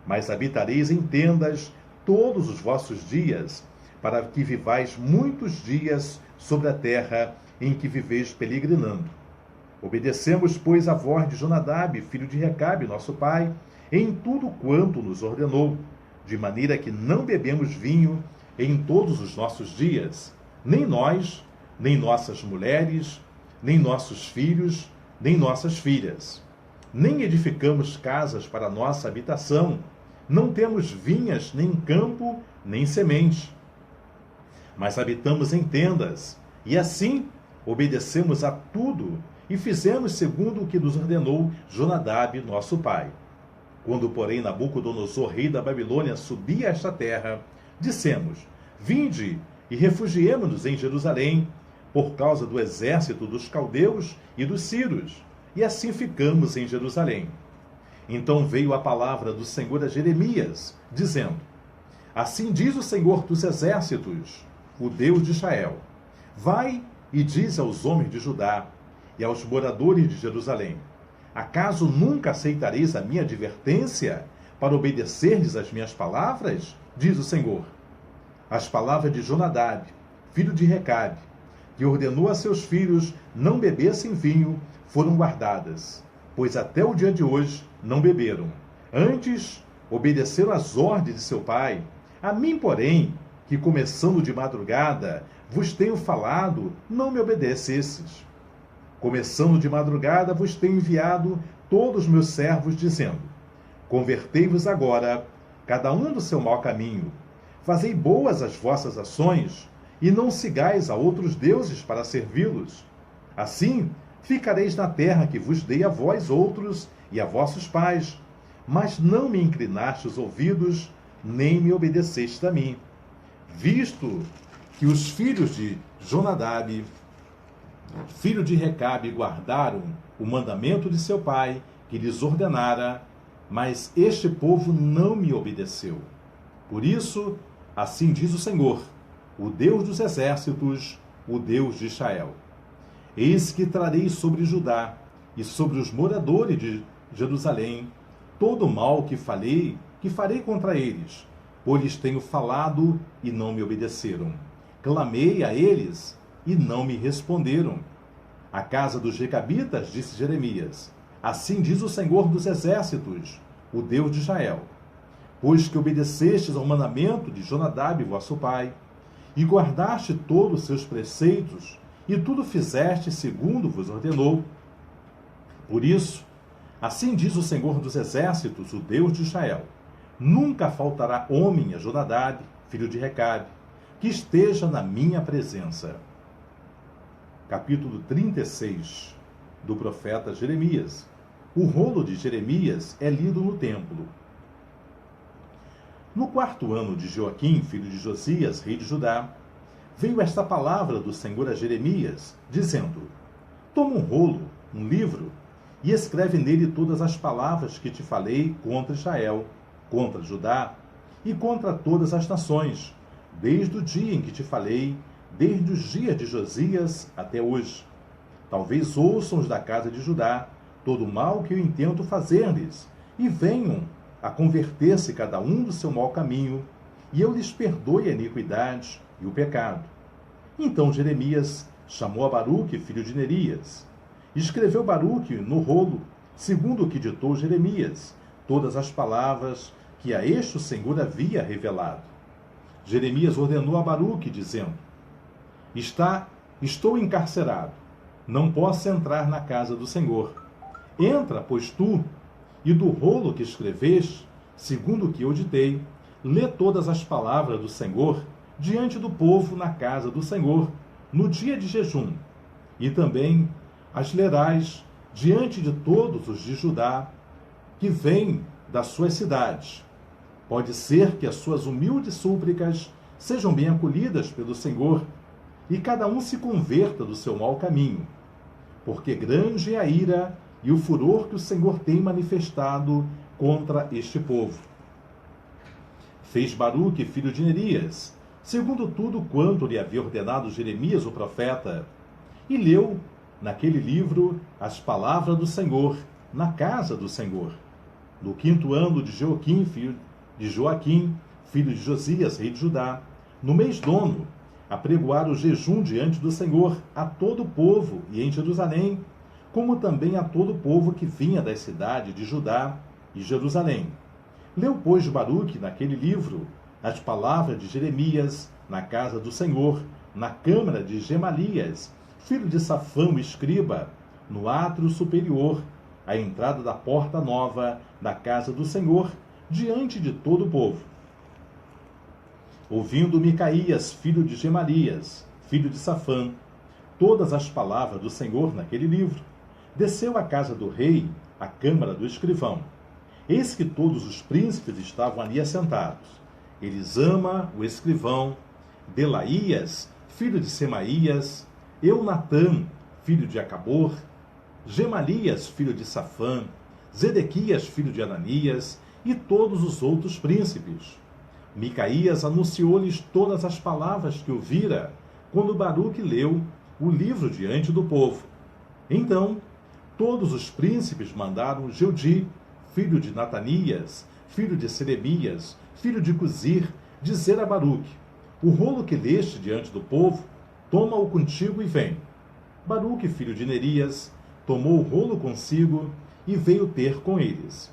mas habitareis em tendas todos os vossos dias, para que vivais muitos dias sobre a terra em que viveis peregrinando. Obedecemos, pois, a voz de Jonadab, filho de Recabe, nosso pai, em tudo quanto nos ordenou, de maneira que não bebemos vinho em todos os nossos dias, nem nós, nem nossas mulheres, nem nossos filhos, nem nossas filhas. Nem edificamos casas para nossa habitação, não temos vinhas, nem campo, nem semente. Mas habitamos em tendas, e assim obedecemos a tudo e fizemos segundo o que nos ordenou Jonadab, nosso pai. Quando, porém, Nabucodonosor, rei da Babilônia, subia a esta terra, dissemos: vinde e refugiemo-nos em Jerusalém, por causa do exército dos caldeus e dos sírios, e assim ficamos em Jerusalém. Então veio a palavra do Senhor a Jeremias, dizendo: assim diz o Senhor dos exércitos, o Deus de Israel: vai e diz aos homens de Judá e aos moradores de Jerusalém: acaso nunca aceitareis a minha advertência para obedecerdes às minhas palavras? Diz o Senhor. As palavras de Jonadab, filho de Recabe, que ordenou a seus filhos não bebessem vinho, foram guardadas, pois até o dia de hoje não beberam. Antes, obedeceram às ordens de seu pai, A mim, porém, que começando de madrugada vos tenho falado, não me obedecestes. Começando de madrugada vos tenho enviado todos os meus servos, dizendo: convertei-vos agora, cada um do seu mau caminho. Fazei boas as vossas ações, e não sigais a outros deuses para servi-los. Assim, ficareis na terra que vos dei a vós outros e a vossos pais. Mas não me inclinaste os ouvidos, nem me obedeceste a mim. Visto que os filhos de Jonadab, filho de Recabe, guardaram o mandamento de seu pai, que lhes ordenara, mas este povo não me obedeceu. Por isso, assim diz o Senhor, o Deus dos exércitos, o Deus de Israel: eis que trarei sobre Judá e sobre os moradores de Jerusalém todo o mal que farei contra eles, pois lhes tenho falado e não me obedeceram. Clamei a eles e não me responderam. A casa dos Recabitas, disse Jeremias: assim diz o Senhor dos exércitos, o Deus de Israel: pois que obedecestes ao mandamento de Jonadab, vosso pai, e guardaste todos os seus preceitos, e tudo fizeste segundo vos ordenou. Por isso, assim diz o Senhor dos exércitos, o Deus de Israel: nunca faltará homem a Jonadab, filho de Recabe, que esteja na minha presença. Capítulo 36 do profeta Jeremias. O rolo de Jeremias é lido no templo. No 4º ano de Joaquim, filho de Josias, rei de Judá, veio esta palavra do Senhor a Jeremias, dizendo: toma um rolo, um livro, e escreve nele todas as palavras que te falei contra Israel, contra Judá e contra todas as nações, desde o dia em que te falei, desde os dias de Josias até hoje. Talvez ouçam os da casa de Judá todo o mal que eu intento fazer-lhes, e venham a converter-se cada um do seu mau caminho, e eu lhes perdoe a iniquidade e o pecado. Então Jeremias chamou a Baruque, filho de Nerias. Escreveu Baruque no rolo, segundo o que ditou Jeremias, todas as palavras que a este o Senhor havia revelado. Jeremias ordenou a Baruque, dizendo: estou encarcerado, não posso entrar na casa do Senhor. Entra, pois tu, e do rolo que escreveste, segundo o que eu ditei, lê todas as palavras do Senhor diante do povo na casa do Senhor, no dia de jejum, e também as lerás diante de todos os de Judá, que vêm das suas cidades. Pode ser que as suas humildes súplicas sejam bem acolhidas pelo Senhor, e cada um se converta do seu mau caminho, porque grande é a ira e o furor que o Senhor tem manifestado contra este povo. Fez Baruque, filho de Nerias, segundo tudo quanto lhe havia ordenado Jeremias o profeta, e leu naquele livro as palavras do Senhor na casa do Senhor. No 5º ano de Joaquim, filho de Josias, rei de Judá, no mês nono, apregoaram o jejum diante do Senhor a todo o povo e em Jerusalém, como também a todo o povo que vinha das cidades de Judá e Jerusalém. Leu, pois, Baruque naquele livro as palavras de Jeremias na casa do Senhor, na câmara de Gemalias, filho de Safã, o escriba, no átrio superior, à entrada da porta nova da casa do Senhor, diante de todo o povo. Ouvindo Micaías, filho de Gemalias, filho de Safã, todas as palavras do Senhor naquele livro, desceu à casa do rei, à câmara do escrivão. Eis que todos os príncipes estavam ali assentados: Elisama, o escrivão, Delaías, filho de Semaías, Eunatã, filho de Acabor, Gemalias, filho de Safã, Zedequias, filho de Ananias, e todos os outros príncipes. Micaías anunciou-lhes todas as palavras que ouvira, quando Baruque leu o livro diante do povo. Então, todos os príncipes mandaram Jeudi, filho de Natanias, filho de Seremias, filho de Cuzir, dizer a Baruque: o rolo que leste diante do povo, toma-o contigo e vem. Baruque, filho de Nerias, tomou o rolo consigo e veio ter com eles.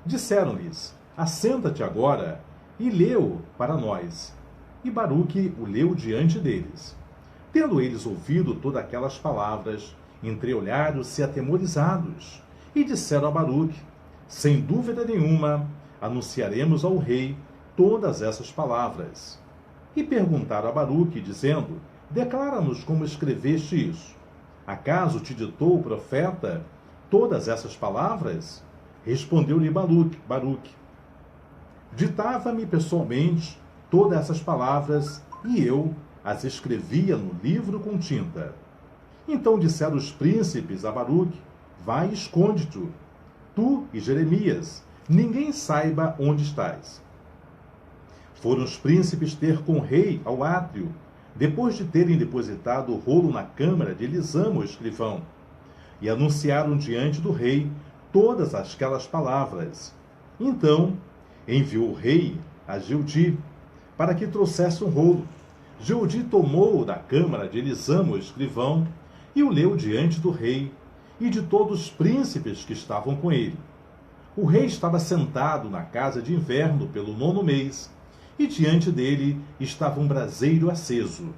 Disseram-lhes: assenta-te agora e leu para nós. E Baruque o leu diante deles. Tendo eles ouvido todas aquelas palavras, entreolharam-se atemorizados, e disseram a Baruque: sem dúvida nenhuma, anunciaremos ao rei todas essas palavras. E perguntaram a Baruque, dizendo: declara-nos como escreveste isso. Acaso te ditou o profeta todas essas palavras? Respondeu-lhe Baruque: ditava-me pessoalmente todas essas palavras, e eu as escrevia no livro com tinta. Então disseram os príncipes a Baruque: vai e esconde-te, tu e Jeremias, ninguém saiba onde estás. Foram os príncipes ter com o rei ao átrio, depois de terem depositado o rolo na câmara de Elisama, o escrivão, e anunciaram diante do rei todas aquelas palavras. Então enviou o rei a Jeudi para que trouxesse um rolo. Jeudi tomou-o da câmara de Elisama, o escrivão, e o leu diante do rei e de todos os príncipes que estavam com ele. O rei estava sentado na casa de inverno pelo 9º mês, e diante dele estava um braseiro aceso.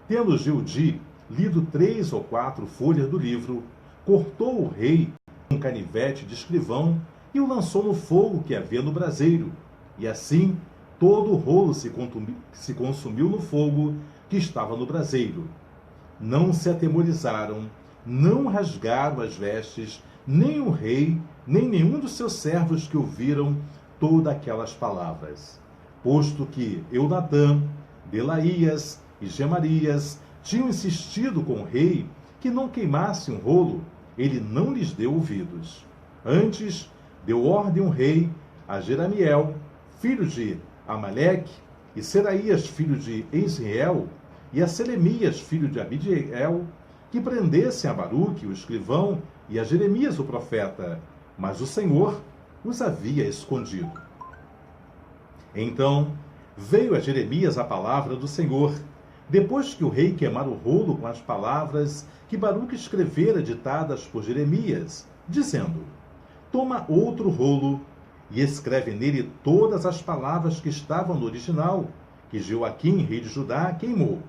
Tendo Jeudi lido 3 ou 4 folhas do livro, cortou o rei um canivete de escrivão e o lançou no fogo que havia no braseiro, e assim todo o rolo se consumiu no fogo que estava no braseiro. Não se atemorizaram, não rasgaram as vestes, nem o rei, nem nenhum dos seus servos que ouviram todas aquelas palavras. Posto que Eunadã, Delaías e Gemarias tinham insistido com o rei que não queimasse um rolo, ele não lhes deu ouvidos. Antes, deu ordem o rei a Jeramiel, filho de Amaleque, e Seraías, filho de Israel, e a Selemias, filho de Abidiel, que prendessem a Baruque, o escrivão, e a Jeremias, o profeta, mas o Senhor os havia escondido. Então veio a Jeremias a palavra do Senhor, depois que o rei queimara o rolo com as palavras que Baruque escrevera ditadas por Jeremias, dizendo: toma outro rolo e escreve nele todas as palavras que estavam no original, que Joaquim, rei de Judá, queimou.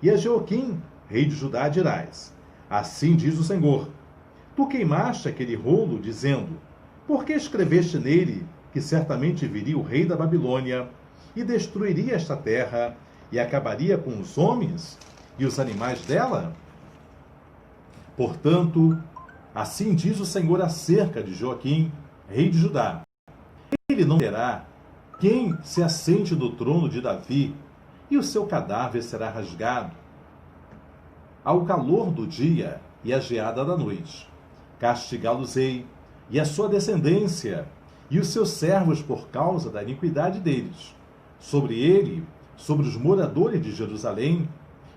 E a Joaquim, rei de Judá, dirás: assim diz o Senhor, tu queimaste aquele rolo, dizendo: por que escreveste nele que certamente viria o rei da Babilônia e destruiria esta terra e acabaria com os homens e os animais dela? Portanto, assim diz o Senhor acerca de Joaquim, rei de Judá: ele não terá quem se assente no trono de Davi, e o seu cadáver será rasgado ao calor do dia e à geada da noite. Castigá-los-ei, e a sua descendência, e os seus servos por causa da iniquidade deles. Sobre ele, sobre os moradores de Jerusalém,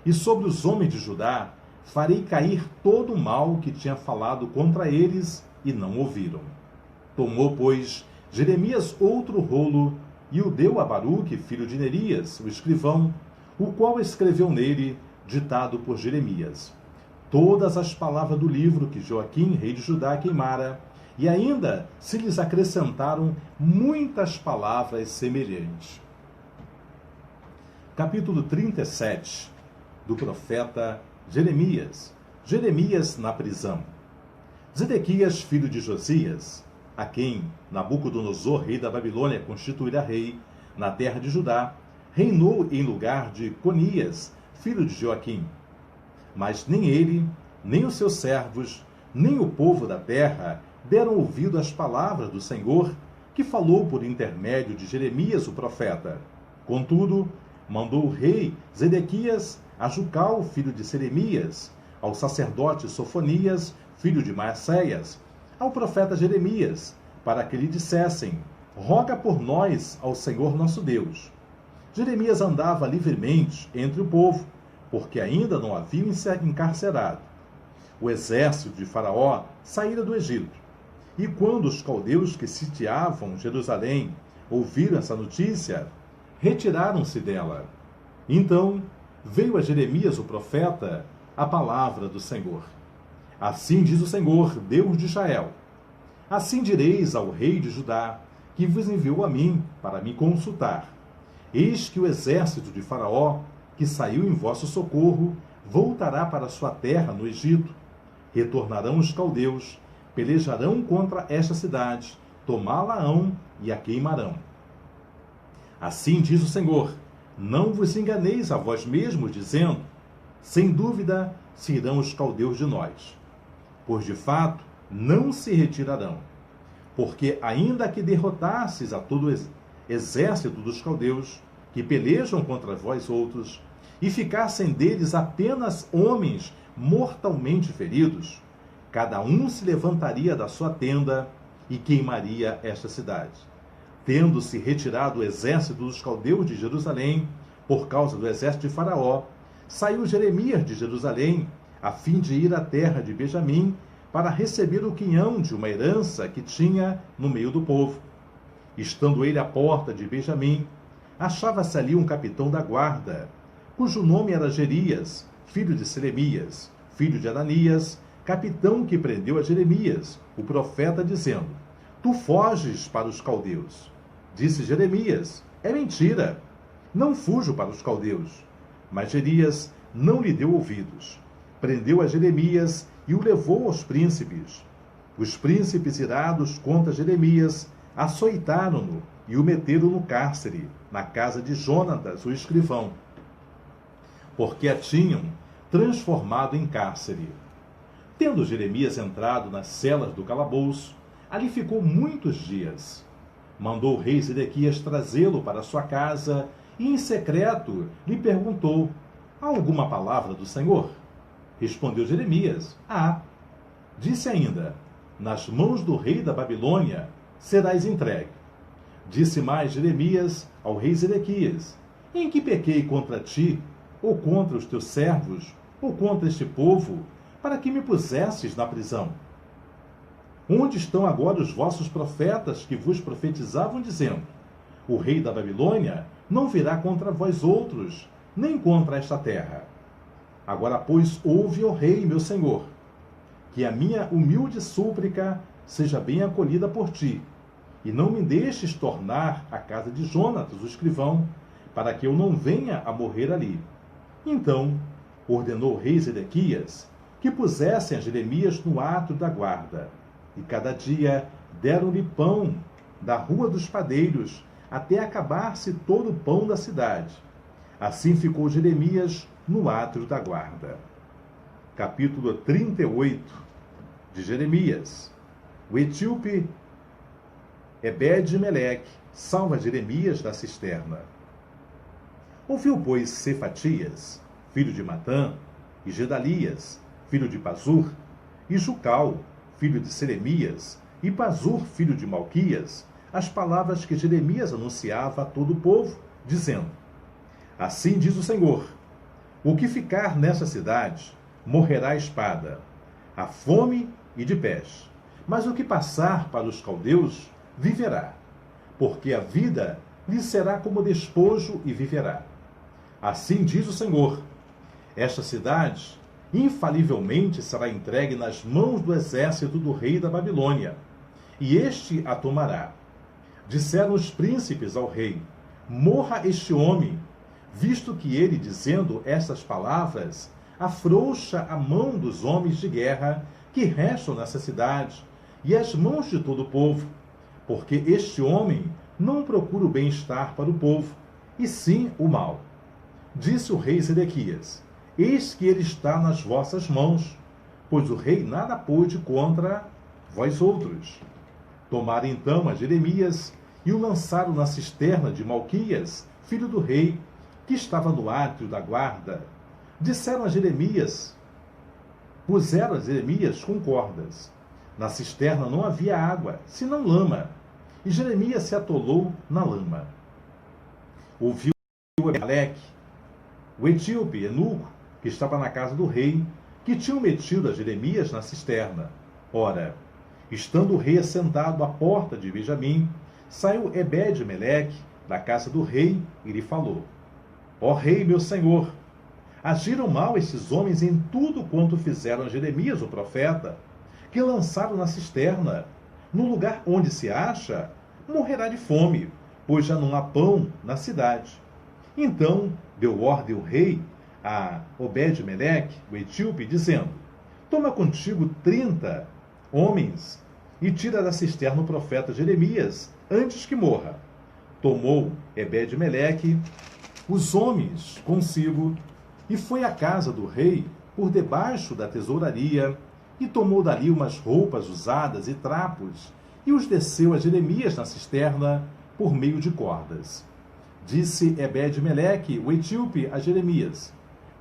e sobre os homens de Judá, farei cair todo o mal que tinha falado contra eles, e não ouviram. Tomou, pois, Jeremias outro rolo, e o deu a Baruque, filho de Nerias, o escrivão, o qual escreveu nele, ditado por Jeremias, todas as palavras do livro que Joaquim, rei de Judá, queimara, e ainda se lhes acrescentaram muitas palavras semelhantes. Capítulo 37 do profeta Jeremias. Jeremias na prisão. Zedequias, filho de Josias, a quem Nabucodonosor, rei da Babilônia, constituirá rei na terra de Judá, reinou em lugar de Conias, filho de Joaquim. Mas nem ele, nem os seus servos, nem o povo da terra deram ouvido às palavras do Senhor, que falou por intermédio de Jeremias, o profeta. Contudo, mandou o rei Zedequias a Jucal, filho de Seremias, ao sacerdote Sofonias, filho de Maacéias, ao profeta Jeremias, para que lhe dissessem: roga por nós ao Senhor nosso Deus. Jeremias andava livremente entre o povo, porque ainda não haviam encarcerado. O exército de Faraó saíra do Egito. E quando os caldeus que sitiavam Jerusalém ouviram essa notícia, retiraram-se dela. Então veio a Jeremias, o profeta, a palavra do Senhor. Assim diz o Senhor, Deus de Israel: assim direis ao rei de Judá, que vos enviou a mim para me consultar. Eis que o exército de Faraó, que saiu em vosso socorro, voltará para sua terra no Egito. Retornarão os caldeus, pelejarão contra esta cidade, tomá-la-ão e a queimarão. Assim diz o Senhor: não vos enganeis a vós mesmos, dizendo: sem dúvida se irão os caldeus de nós. Pois de fato não se retirarão. Porque ainda que derrotasses a todo o exército dos caldeus, que pelejam contra vós outros, e ficassem deles apenas homens mortalmente feridos, cada um se levantaria da sua tenda e queimaria esta cidade. Tendo-se retirado o exército dos caldeus de Jerusalém, por causa do exército de Faraó, saiu Jeremias de Jerusalém, a fim de ir à terra de Benjamim, para receber o quinhão de uma herança que tinha no meio do povo. Estando ele à porta de Benjamim, achava-se ali um capitão da guarda, cujo nome era Jerias, filho de Selemias, filho de Ananias, capitão que prendeu a Jeremias, o profeta, dizendo: tu foges para os caldeus. Disse Jeremias: é mentira, não fujo para os caldeus. Mas Jerias não lhe deu ouvidos. Prendeu a Jeremias e o levou aos príncipes. Os príncipes, irados contra Jeremias, açoitaram-no e o meteram no cárcere, na casa de Jonatas, o escrivão, porque a tinham transformado em cárcere. Tendo Jeremias entrado nas celas do calabouço, ali ficou muitos dias. Mandou o rei Zedequias trazê-lo para sua casa e, em secreto, lhe perguntou: há alguma palavra do Senhor? Respondeu Jeremias: há. Disse ainda: nas mãos do rei da Babilônia serás entregue. Disse mais Jeremias ao rei Zedequias: em que pequei contra ti, ou contra os teus servos, ou contra este povo, para que me pusesses na prisão? Onde estão agora os vossos profetas que vos profetizavam, dizendo: o rei da Babilônia não virá contra vós outros, nem contra esta terra? Agora, pois, ouve, ó rei, meu senhor, que a minha humilde súplica seja bem acolhida por ti, e não me deixes tornar à casa de Jonatas, o escrivão, para que eu não venha a morrer ali. Então ordenou o rei Zedequias que pusessem a Jeremias no átrio da guarda, e cada dia deram-lhe pão da rua dos padeiros, até acabar-se todo o pão da cidade. Assim ficou Jeremias no átrio da guarda. Capítulo 38 de Jeremias. O etíope Ebed-Meleque salva Jeremias da cisterna. Ouviu, pois, Cefatias, filho de Matã, e Gedalias, filho de Pazur, e Jucal, filho de Selemias, e Pazur, filho de Malquias, as palavras que Jeremias anunciava a todo o povo, dizendo: assim diz o Senhor: o que ficar nessa cidade morrerá à espada, à fome e de pés. Mas o que passar para os caldeus viverá, porque a vida lhe será como despojo e viverá. Assim diz o Senhor: esta cidade infalivelmente será entregue nas mãos do exército do rei da Babilônia, e este a tomará. Disseram os príncipes ao rei: morra este homem, visto que ele, dizendo estas palavras, afrouxa a mão dos homens de guerra que restam nessa cidade, e as mãos de todo o povo, porque este homem não procura o bem-estar para o povo, e sim o mal. Disse o rei Zedequias: eis que ele está nas vossas mãos, pois o rei nada pôde contra vós outros. Tomaram então a Jeremias e o lançaram na cisterna de Malquias, filho do rei, que estava no átrio da guarda. Disseram a Jeremias, puseram a Jeremias com cordas. Na cisterna não havia água, senão lama, e Jeremias se atolou na lama. Ouviu Ebed-Meleque, o etíope eunuco, que estava na casa do rei, que tinham metido a Jeremias na cisterna. Ora, estando o rei assentado à porta de Benjamim, saiu Ebed-Meleque da casa do rei e lhe falou: ó rei, meu senhor, agiram mal estes homens em tudo quanto fizeram a Jeremias, o profeta, que lançaram na cisterna, no lugar onde se acha, morrerá de fome, pois já não há pão na cidade. Então deu ordem o rei a Obed-Meleque, o etíope, dizendo: toma contigo 30 homens e tira da cisterna o profeta Jeremias, antes que morra. Tomou Obed-Meleque os homens consigo e foi à casa do rei por debaixo da tesouraria e tomou dali umas roupas usadas e trapos e os desceu a Jeremias na cisterna por meio de cordas. Disse Obed-Meleque, o etíope, a Jeremias: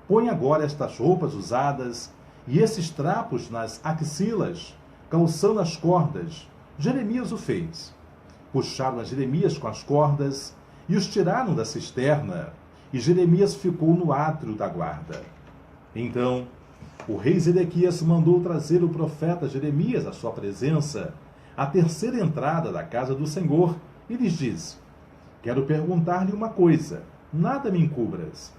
põe agora estas roupas usadas e esses trapos nas axilas, calçando as cordas. Jeremias o fez. Puxaram a Jeremias com as cordas e os tiraram da cisterna, e Jeremias ficou no átrio da guarda. Então o rei Zedequias mandou trazer o profeta Jeremias à sua presença, à terceira entrada da casa do Senhor, e lhes disse: quero perguntar-lhe uma coisa, nada me encubras.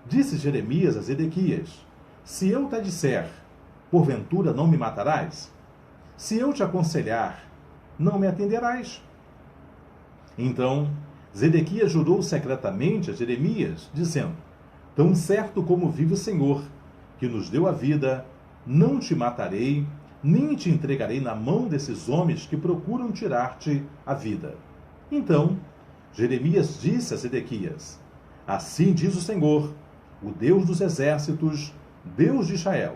Disse Jeremias a Zedequias: se eu te disser, porventura não me matarás? Se eu te aconselhar, não me atenderás? Então Zedequias jurou secretamente a Jeremias, dizendo: tão certo como vive o Senhor, que nos deu a vida, não te matarei, nem te entregarei na mão desses homens que procuram tirar-te a vida. Então Jeremias disse a Zedequias: assim diz o Senhor, o Deus dos exércitos, Deus de Israel: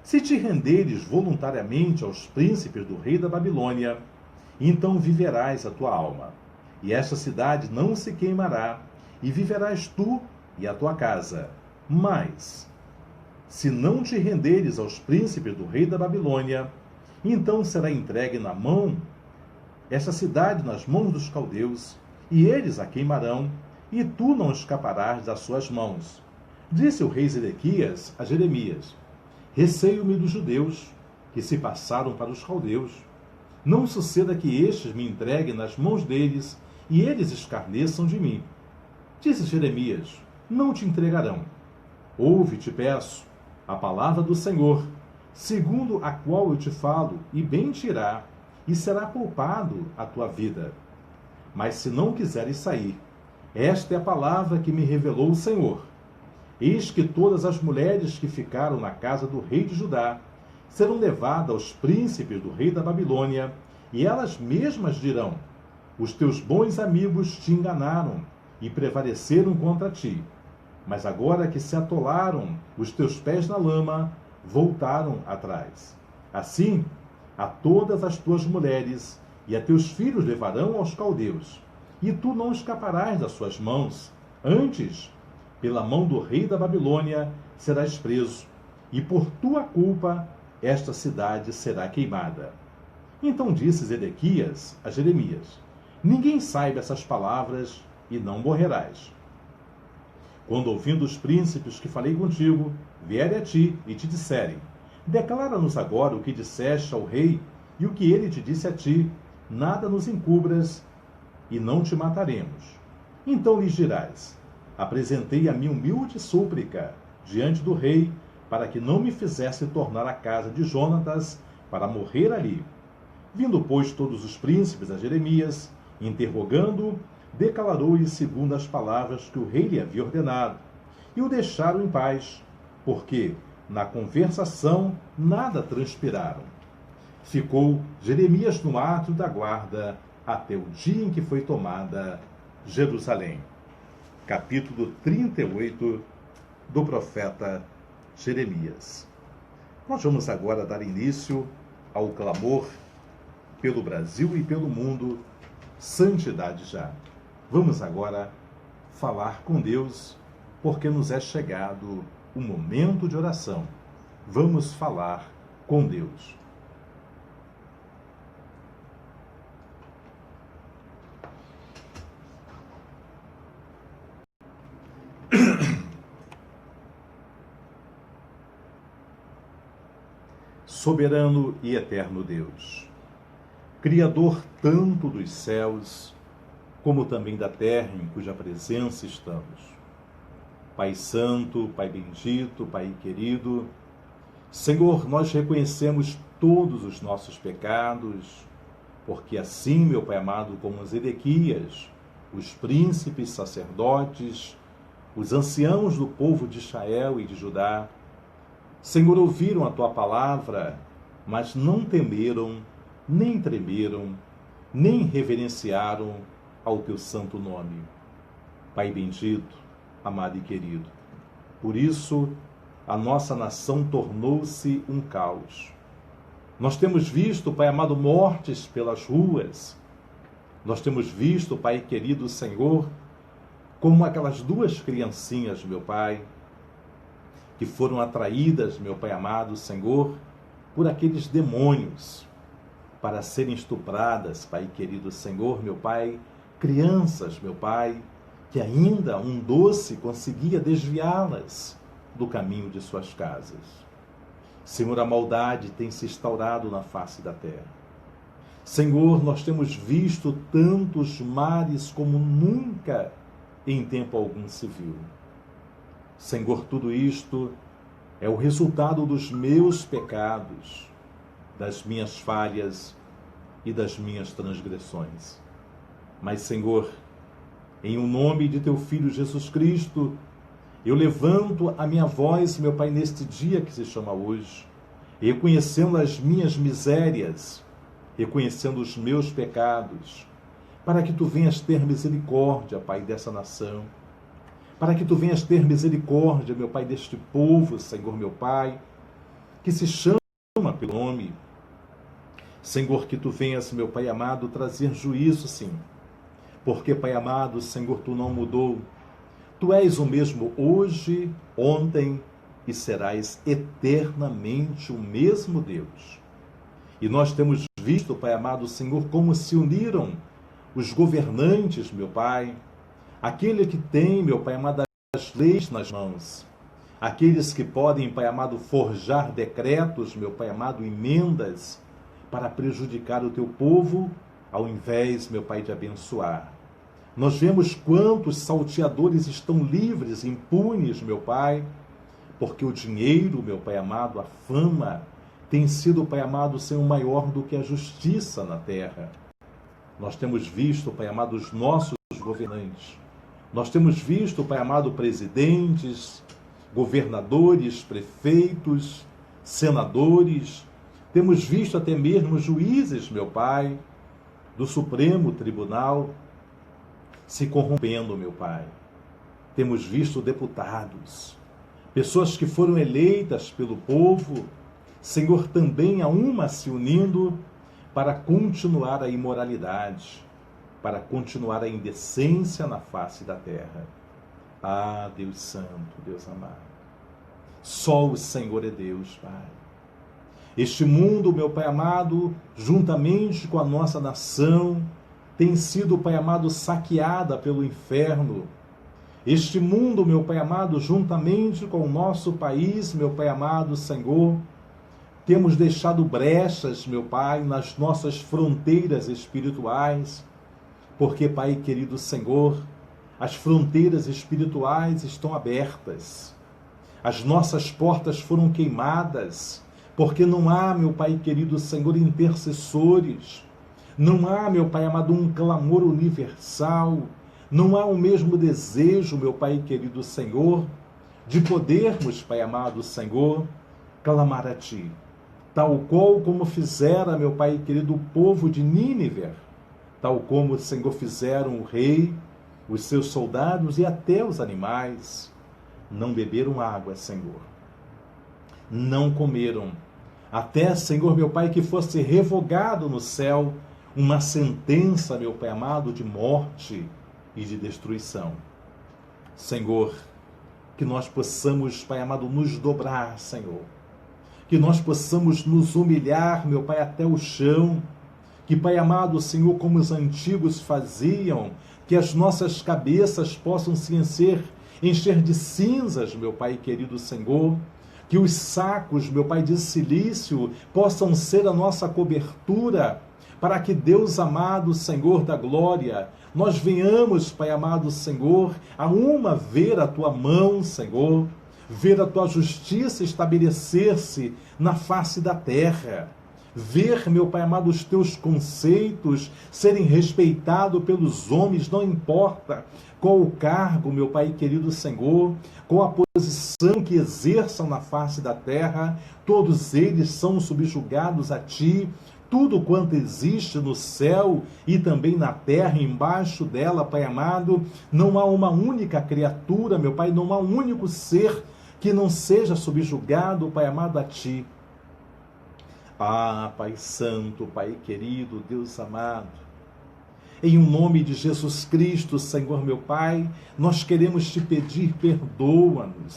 se te renderes voluntariamente aos príncipes do rei da Babilônia, então viverás a tua alma, e esta cidade não se queimará, e viverás tu e a tua casa. Mas, se não te renderes aos príncipes do rei da Babilônia, então será entregue na mão esta cidade nas mãos dos caldeus, e eles a queimarão, e tu não escaparás das suas mãos. Disse o rei Zedequias a Jeremias: receio-me dos judeus, que se passaram para os caldeus. Não suceda que estes me entreguem nas mãos deles, e eles escarneçam de mim. Disse Jeremias: não te entregarão. Ouve, te peço, a palavra do Senhor, segundo a qual eu te falo, e bem te irá, e será poupado a tua vida. Mas se não quiseres sair, esta é a palavra que me revelou o Senhor. Eis que todas as mulheres que ficaram na casa do rei de Judá serão levadas aos príncipes do rei da Babilônia, e elas mesmas dirão: os teus bons amigos te enganaram e prevaleceram contra ti. Mas agora que se atolaram os teus pés na lama, voltaram atrás. Assim, a todas as tuas mulheres e a teus filhos levarão aos caldeus, e tu não escaparás das suas mãos. Antes, pela mão do rei da Babilônia serás preso, e por tua culpa esta cidade será queimada. Então disse Zedequias a Jeremias: ninguém saiba essas palavras, e não morrerás. Quando ouvindo os príncipes que falei contigo, vierem a ti e te disserem: declara-nos agora o que disseste ao rei e o que ele te disse a ti, nada nos encubras, e não te mataremos. Então lhes dirás: apresentei a minha humilde súplica diante do rei, para que não me fizesse tornar à casa de Jonatas para morrer ali. Vindo, pois, todos os príncipes a Jeremias, interrogando-o, declarou-lhe segundo as palavras que o rei lhe havia ordenado, e o deixaram em paz, porque na conversação nada transpiraram. Ficou Jeremias no átrio da guarda até o dia em que foi tomada Jerusalém. Capítulo 38 do profeta Jeremias. Nós vamos agora dar início ao clamor pelo Brasil e pelo mundo, santidade já. Vamos agora falar com Deus, porque nos é chegado o momento de oração. Vamos falar com Deus. Soberano e eterno Deus, Criador tanto dos céus, como também da terra em cuja presença estamos. Pai Santo, Pai bendito, Pai querido, Senhor, nós reconhecemos todos os nossos pecados, porque assim, meu Pai amado, como Zedequias, os príncipes, sacerdotes, os anciãos do povo de Israel e de Judá, Senhor, ouviram a tua palavra, mas não temeram, nem tremeram, nem reverenciaram ao teu santo nome. Pai bendito, amado e querido, por isso a nossa nação tornou-se um caos. Nós temos visto, Pai amado, mortes pelas ruas. Nós temos visto, Pai querido Senhor, como aquelas duas criancinhas, meu Pai, que foram atraídas, meu Pai amado Senhor, por aqueles demônios, para serem estupradas, Pai querido Senhor, meu Pai, crianças, meu Pai, que ainda um doce conseguia desviá-las do caminho de suas casas. Senhor, a maldade tem se instaurado na face da terra. Senhor, nós temos visto tantos mares como nunca em tempo algum se viu. Senhor, tudo isto é o resultado dos meus pecados, das minhas falhas e das minhas transgressões. Mas, Senhor, em o nome de teu Filho Jesus Cristo, eu levanto a minha voz, meu Pai, neste dia que se chama hoje, reconhecendo as minhas misérias, reconhecendo os meus pecados, para que tu venhas ter misericórdia, Pai, dessa nação, para que tu venhas ter misericórdia, meu Pai, deste povo, Senhor, meu Pai, que se chama pelo nome. Senhor, que tu venhas, meu Pai amado, trazer juízo, sim, porque, Pai amado, Senhor, tu não mudou. Tu és o mesmo hoje, ontem e serás eternamente o mesmo Deus. E nós temos visto, Pai amado, Senhor, como se uniram os governantes, meu Pai, aquele que tem, meu Pai amado, as leis nas mãos, aqueles que podem, Pai amado, forjar decretos, meu Pai amado, emendas, para prejudicar o teu povo, ao invés, meu Pai, de abençoar. Nós vemos quantos salteadores estão livres, impunes, meu Pai, porque o dinheiro, meu Pai amado, a fama, tem sido, Pai amado, Senhor, maior do que a justiça na terra. Nós temos visto, Pai amado, os nossos governantes. Nós temos visto, Pai amado, presidentes, governadores, prefeitos, senadores. Temos visto até mesmo juízes, meu Pai, do Supremo Tribunal, se corrompendo, meu Pai. Temos visto deputados, pessoas que foram eleitas pelo povo, Senhor, também a uma se unindo para continuar a imoralidade, para continuar a indecência na face da terra. Ah, Deus Santo, Deus amado, só o Senhor é Deus, Pai. Este mundo, meu Pai amado, juntamente com a nossa nação, tem sido, Pai amado, saqueada pelo inferno. Este mundo, meu Pai amado, juntamente com o nosso país, meu Pai amado, Senhor, temos deixado brechas, meu Pai, nas nossas fronteiras espirituais, porque, Pai querido Senhor, as fronteiras espirituais estão abertas. As nossas portas foram queimadas, porque não há, meu Pai querido Senhor, intercessores. Não há, meu Pai amado, um clamor universal. Não há o mesmo desejo, meu Pai querido Senhor, de podermos, Pai amado Senhor, clamar a Ti, tal qual como fizera, meu Pai querido, o povo de Nínive, tal como, Senhor, fizeram o rei, os seus soldados e até os animais. Não beberam água, Senhor. Não comeram. Até, Senhor, meu Pai, que fosse revogado no céu uma sentença, meu Pai amado, de morte e de destruição. Senhor, que nós possamos, Pai amado, nos dobrar, Senhor. Que nós possamos nos humilhar, meu Pai, até o chão. Que, Pai amado, Senhor, como os antigos faziam, que as nossas cabeças possam se encher de cinzas, meu Pai querido Senhor. Que os sacos, meu Pai, de silício possam ser a nossa cobertura, para que Deus amado, Senhor da glória, nós venhamos, Pai amado, Senhor, a uma ver a Tua mão, Senhor, ver a Tua justiça estabelecer-se na face da terra, ver, meu Pai amado, os teus conceitos serem respeitados pelos homens, não importa qual o cargo, meu Pai querido Senhor, qual a posição que exerçam na face da terra, todos eles são subjugados a Ti. Tudo quanto existe no céu e também na terra, embaixo dela, Pai amado, não há uma única criatura, meu Pai, não há um único ser que não seja subjugado, Pai amado, a Ti. Ah, Pai Santo, Pai querido, Deus amado, em nome de Jesus Cristo, Senhor meu Pai, nós queremos Te pedir, perdoa-nos,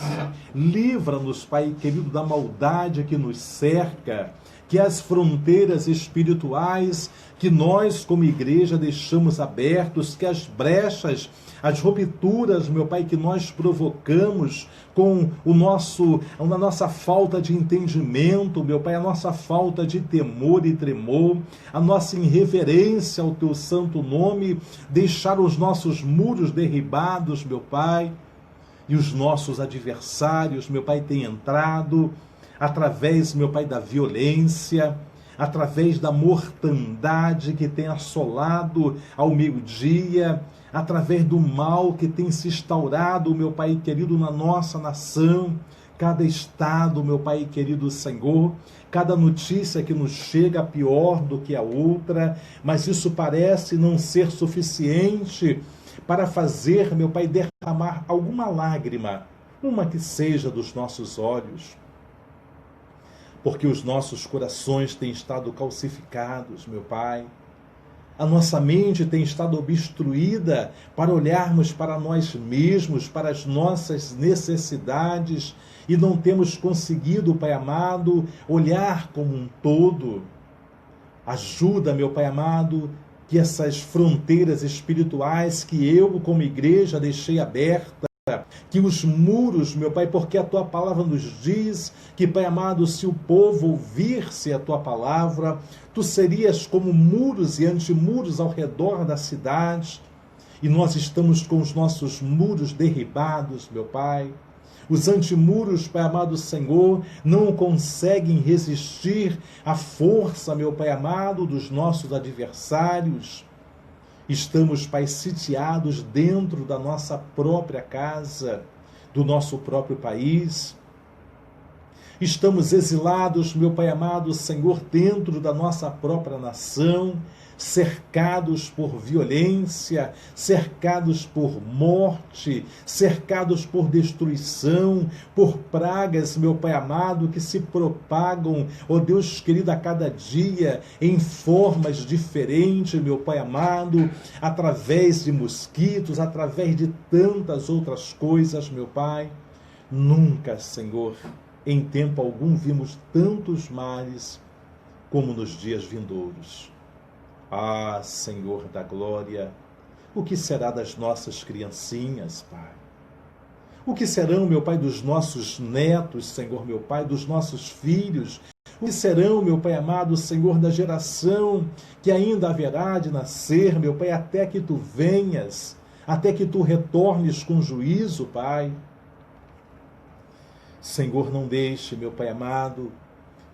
livra-nos, Pai querido, da maldade que nos cerca, que as fronteiras espirituais que nós, como igreja, deixamos abertos, que as brechas, as rupturas, meu Pai, que nós provocamos com a nossa falta de entendimento, meu Pai, a nossa falta de temor e tremor, a nossa irreverência ao Teu santo nome, deixar os nossos muros derribados, meu Pai, e os nossos adversários, meu Pai, têm entrado através, meu Pai, da violência, através da mortandade que tem assolado ao meio-dia, através do mal que tem se instaurado, meu Pai querido, na nossa nação, cada estado, meu Pai querido Senhor, cada notícia que nos chega pior do que a outra, mas isso parece não ser suficiente para fazer, meu Pai, derramar alguma lágrima, uma que seja dos nossos olhos, porque os nossos corações têm estado calcificados, meu Pai. A nossa mente tem estado obstruída para olharmos para nós mesmos, para as nossas necessidades, e não temos conseguido, Pai amado, olhar como um todo. Ajuda, meu Pai amado, que essas fronteiras espirituais que eu, como igreja, deixei abertas, que os muros, meu Pai, porque a Tua palavra nos diz que, Pai amado, se o povo ouvisse a Tua palavra, Tu serias como muros e antimuros ao redor da cidade, e nós estamos com os nossos muros derribados, meu Pai. Os antimuros, Pai amado Senhor, não conseguem resistir à força, meu Pai amado, dos nossos adversários. Estamos, Pai, sitiados dentro da nossa própria casa, do nosso próprio país. Estamos exilados, meu Pai amado Senhor, dentro da nossa própria nação, cercados por violência, cercados por morte, cercados por destruição, por pragas, meu Pai amado, que se propagam, ó Deus querido, a cada dia, em formas diferentes, meu Pai amado, através de mosquitos, através de tantas outras coisas, meu Pai. Nunca, Senhor, em tempo algum vimos tantos males como nos dias vindouros. Ah, Senhor da glória, o que será das nossas criancinhas, Pai? O que serão, meu Pai, dos nossos netos, Senhor, meu Pai, dos nossos filhos? O que serão, meu Pai amado, Senhor, da geração que ainda haverá de nascer, meu Pai, até que Tu venhas, até que Tu retornes com juízo, Pai? Senhor, não deixe, meu Pai amado,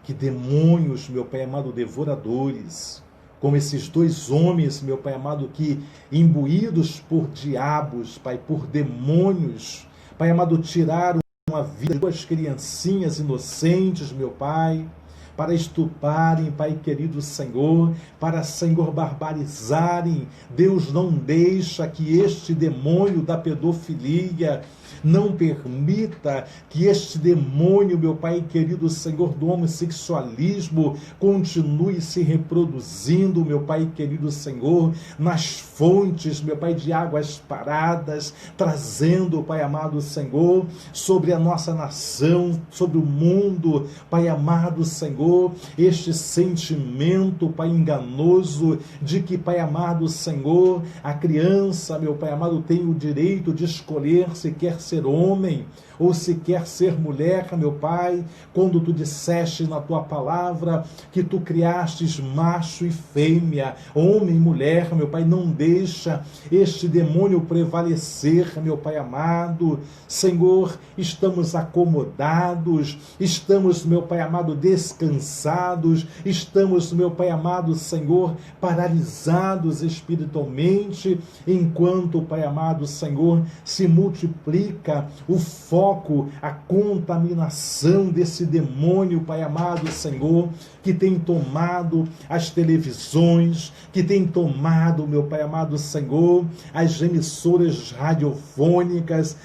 que demônios, meu Pai amado, devoradores, como esses dois homens, meu Pai amado, que imbuídos por diabos, Pai, por demônios, Pai amado, tiraram a vida de duas criancinhas inocentes, meu Pai, para estuprarem, Pai querido Senhor, para, Senhor, barbarizarem. Deus não deixa que este demônio da pedofilia, não permita que este demônio, meu Pai querido Senhor, do homossexualismo continue se reproduzindo, meu Pai querido Senhor, nas fontes, meu Pai, de águas paradas, trazendo, Pai amado Senhor, sobre a nossa nação, sobre o mundo, Pai amado Senhor, este sentimento, Pai, enganoso de que, Pai amado Senhor, a criança, meu Pai amado, tem o direito de escolher se quer ser homem ou se quer ser mulher, meu Pai, quando tu disseste na tua palavra que tu criastes macho e fêmea, homem e mulher, meu Pai, não deixa este demônio prevalecer, meu Pai amado. Senhor, estamos acomodados, estamos, meu Pai amado, descansados, estamos, meu Pai amado, Senhor, paralisados espiritualmente, enquanto, Pai amado, Senhor, se multiplica o foco, a contaminação desse demônio, Pai amado, Senhor, que tem tomado as televisões, que tem tomado, meu Pai amado, Senhor, as emissoras radiofônicas,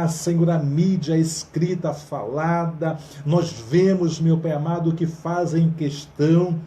Senhor, a mídia escrita, falada. Nós vemos, meu Pai amado, que fazem questão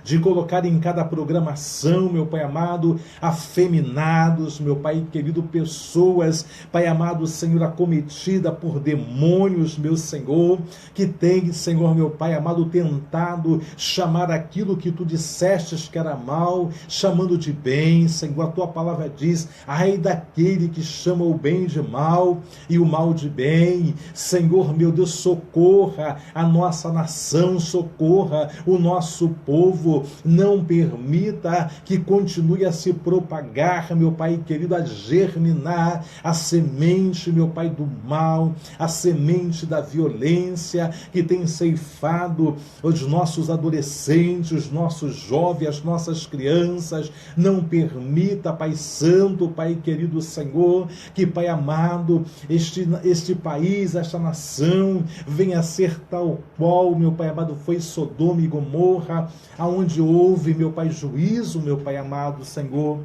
de colocar em cada programação, meu Pai amado, afeminados, meu Pai querido, pessoas, Pai amado, Senhor, acometida por demônios, meu Senhor, que tem, Senhor, meu Pai amado, tentado chamar aquilo que tu dissestes que era mal, chamando de bem. Senhor, a tua palavra diz, ai daquele que chama o bem de mal e o mal de bem. Senhor, meu Deus, socorra a nossa nação, socorra o nosso povo, não permita que continue a se propagar, meu Pai querido, a germinar a semente, meu Pai, do mal, a semente da violência que tem ceifado os nossos adolescentes, os nossos jovens, as nossas crianças. Não permita, Pai Santo, Pai querido Senhor, que, Pai amado, este país, esta nação venha a ser tal qual, meu Pai amado, foi Sodoma e Gomorra, aonde houve, meu Pai, juízo, meu Pai amado, Senhor,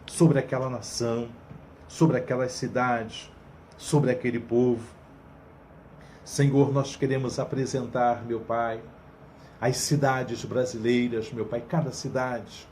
sobre aquela nação, sobre aquelas cidades, sobre aquele povo. Senhor, nós queremos apresentar, meu Pai, as cidades brasileiras, meu Pai, cada cidade.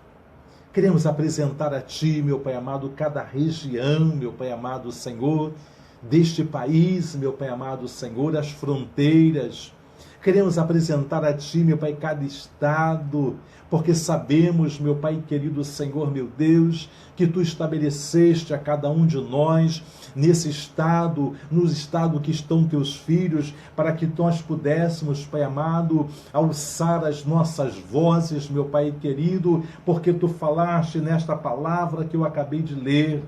Queremos apresentar a Ti, meu Pai amado, cada região, meu Pai amado, Senhor, deste país, meu Pai amado, Senhor, as fronteiras. Queremos apresentar a Ti, meu Pai, cada estado, porque sabemos, meu Pai querido Senhor, meu Deus, que Tu estabeleceste a cada um de nós nesse estado, no estado que estão Teus filhos, para que nós pudéssemos, Pai amado, alçar as nossas vozes, meu Pai querido, porque Tu falaste nesta palavra que eu acabei de ler,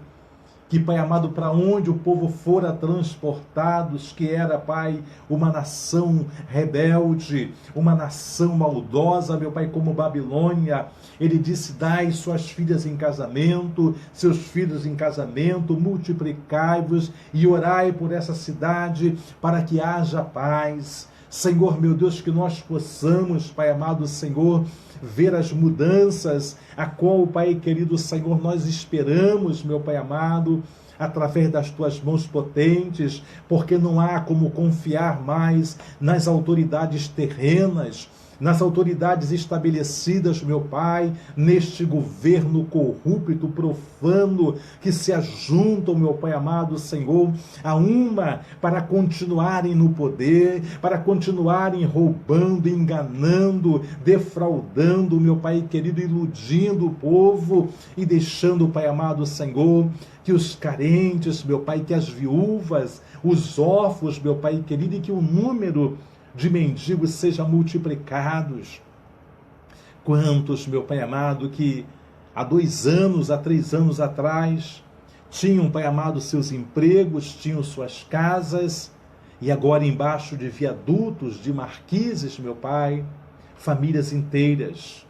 que, Pai amado, para onde o povo fora transportados, que era, Pai, uma nação rebelde, uma nação maldosa, meu Pai, como Babilônia. Ele disse, dai suas filhas em casamento, seus filhos em casamento, multiplicai-vos e orai por essa cidade para que haja paz. Senhor, meu Deus, que nós possamos, Pai amado, Senhor, ver as mudanças a qual, Pai querido Senhor, nós esperamos, meu Pai amado, através das Tuas mãos potentes, porque não há como confiar mais nas autoridades terrenas, nas autoridades estabelecidas, meu Pai, neste governo corrupto, profano, que se ajuntam, meu Pai amado, Senhor, a uma para continuarem no poder, para continuarem roubando, enganando, defraudando, meu Pai querido, iludindo o povo e deixando, Pai amado, Senhor, que os carentes, meu Pai, que as viúvas, os órfãos, meu Pai querido, e que o número de mendigos sejam multiplicados. Quantos, meu Pai amado, que há 2 anos, há 3 anos atrás, tinham, Pai amado, seus empregos, tinham suas casas, e agora embaixo de viadutos, de marquises, meu Pai, famílias inteiras,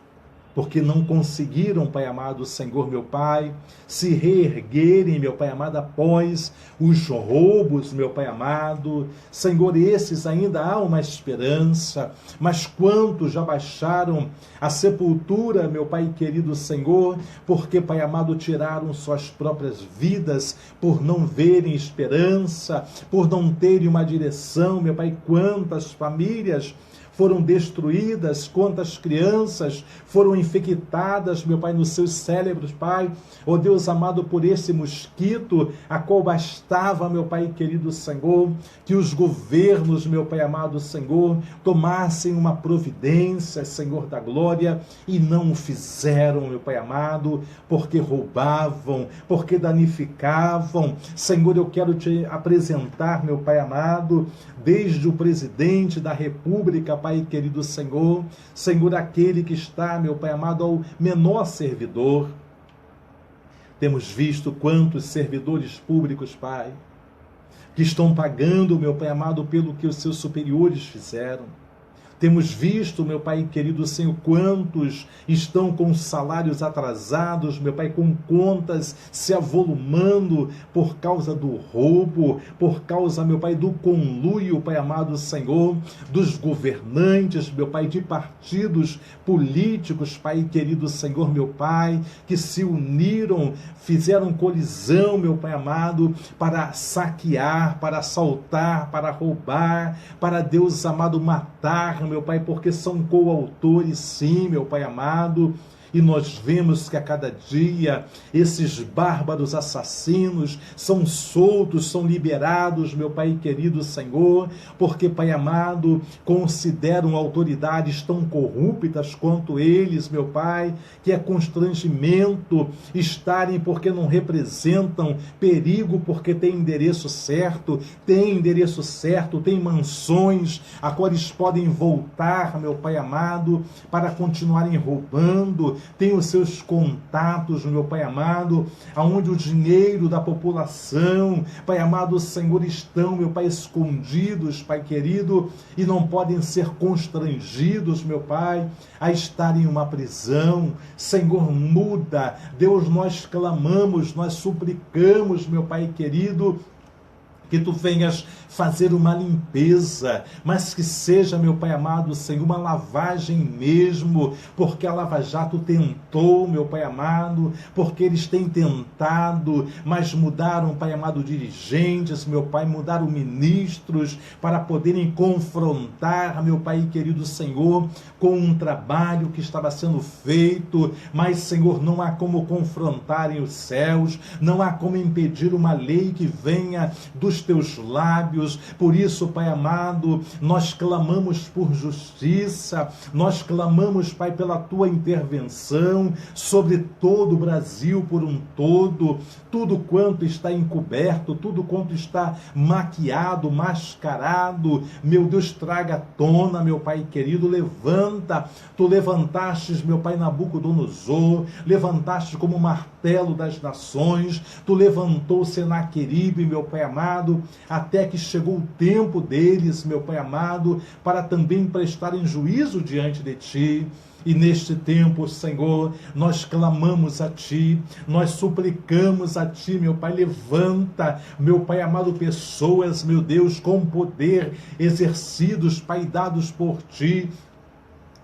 porque não conseguiram, Pai amado, Senhor, meu Pai, se reerguerem, meu Pai amado, após os roubos, meu Pai amado. Senhor, esses ainda há uma esperança, mas quantos já baixaram a sepultura, meu Pai querido Senhor, porque, Pai amado, tiraram suas próprias vidas por não verem esperança, por não terem uma direção, meu Pai, quantas famílias foram destruídas, quantas crianças foram infectadas, meu Pai, nos seus cérebros, Pai, ó Deus amado, por esse mosquito, a qual bastava, meu Pai querido Senhor, que os governos, meu Pai amado Senhor, tomassem uma providência, Senhor da glória, e não o fizeram, meu Pai amado, porque roubavam, porque danificavam. Senhor, eu quero te apresentar, meu Pai amado, desde o presidente da República, Pai querido Senhor, Senhor, aquele que está, meu Pai amado, ao menor servidor. Temos visto quantos servidores públicos, Pai, que estão pagando, meu Pai amado, pelo que os seus superiores fizeram. Temos visto, meu Pai querido Senhor, quantos estão com salários atrasados, meu Pai, com contas se avolumando por causa do roubo, por causa, meu Pai, do conluio, Pai amado Senhor, dos governantes, meu Pai, de partidos políticos, Pai querido Senhor, meu Pai, que se uniram, fizeram colisão, meu Pai amado, para saquear, para assaltar, para roubar, para, Deus amado, matar, meu Pai, porque são coautores, sim, meu Pai amado, e nós vemos que a cada dia esses bárbaros assassinos são soltos, são liberados, meu Pai querido Senhor, porque, Pai amado, consideram autoridades tão corruptas quanto eles, meu Pai, que é constrangimento estarem porque não representam perigo, porque tem endereço certo, tem mansões a quais podem voltar, meu Pai amado, para continuarem roubando, tem os seus contatos, meu Pai amado, aonde o dinheiro da população, Pai amado, Senhor, estão, meu Pai, escondidos, Pai querido, e não podem ser constrangidos, meu Pai, a estar em uma prisão. Senhor, muda. Deus, nós clamamos, nós suplicamos, meu Pai querido, que tu venhas fazer uma limpeza, mas que seja, meu Pai amado, Senhor, uma lavagem mesmo, porque a Lava Jato tentou, meu Pai amado, porque eles têm tentado, mas mudaram, Pai amado, dirigentes, meu Pai, mudaram ministros para poderem confrontar, meu Pai querido Senhor, com um trabalho que estava sendo feito, mas, Senhor, não há como confrontarem os céus, não há como impedir uma lei que venha dos teus lábios. Por isso, Pai amado, nós clamamos por justiça, nós clamamos, Pai, pela tua intervenção sobre todo o Brasil por um todo, tudo quanto está encoberto, tudo quanto está maquiado, mascarado, meu Deus, traga à tona, meu Pai querido, levanta, tu levantastes, meu Pai, Nabucodonosor, levantaste como martelo das nações, tu levantou Senaqueribe, meu Pai amado, até que chegou o tempo deles, meu Pai amado, para também prestarem juízo diante de ti. E neste tempo, Senhor, nós clamamos a Ti, nós suplicamos a Ti, meu Pai, levanta, meu Pai amado, pessoas, meu Deus, com poder exercidos, Pai, dados por Ti,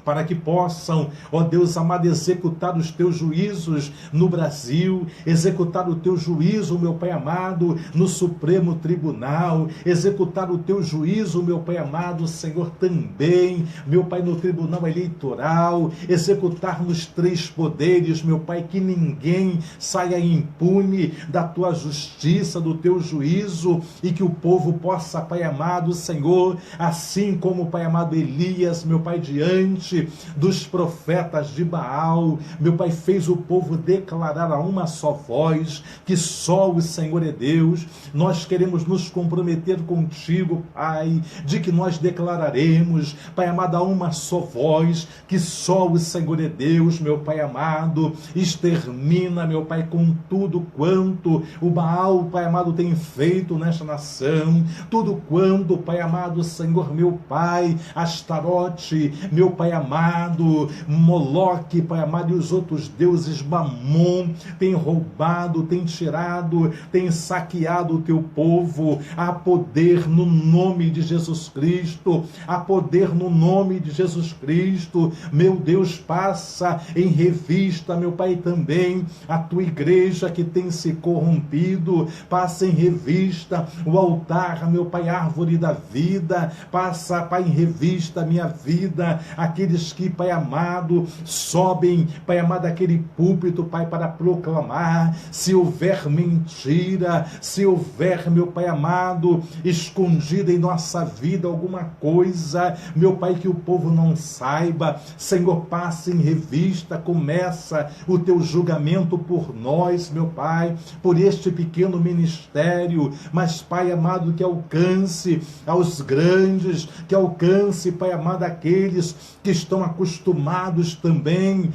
para que possam, ó Deus amado, executar os teus juízos no Brasil, executar o teu juízo, meu Pai amado, no Supremo Tribunal, executar o teu juízo, meu Pai amado, Senhor, também, meu Pai, no Tribunal Eleitoral, executar nos três poderes, meu Pai, que ninguém saia impune da tua justiça, do teu juízo, e que o povo possa, Pai amado, Senhor, assim como, Pai amado, Elias, meu Pai, diante dos profetas de Baal, meu Pai, fez o povo declarar a uma só voz que só o Senhor é Deus. Nós queremos nos comprometer contigo, Pai, de que nós declararemos, Pai amado, a uma só voz que só o Senhor é Deus, meu Pai amado. Extermina, meu Pai, com tudo quanto o Baal, Pai amado, tem feito nesta nação, tudo quanto, Pai amado, Senhor, meu Pai, Astarote, meu Pai amado, Moloque, Pai amado, e os outros deuses, Mamon, tem roubado, tem tirado, tem saqueado o teu povo. Há poder no nome de Jesus Cristo, há poder no nome de Jesus Cristo. Meu Deus, passa em revista, meu Pai, também a tua igreja que tem se corrompido, passa em revista o altar, meu Pai, árvore da vida, passa, Pai, em revista a minha vida, aqueles aqueles que, Pai amado, sobem, Pai amado, aquele púlpito, Pai, para proclamar. Se houver mentira, se houver, meu Pai amado, escondida em nossa vida alguma coisa, meu Pai, que o povo não saiba, Senhor, passe em revista, começa o teu julgamento por nós, meu Pai, por este pequeno ministério, mas, Pai amado, que alcance aos grandes, que alcance, Pai amado, aqueles que estão acostumados também,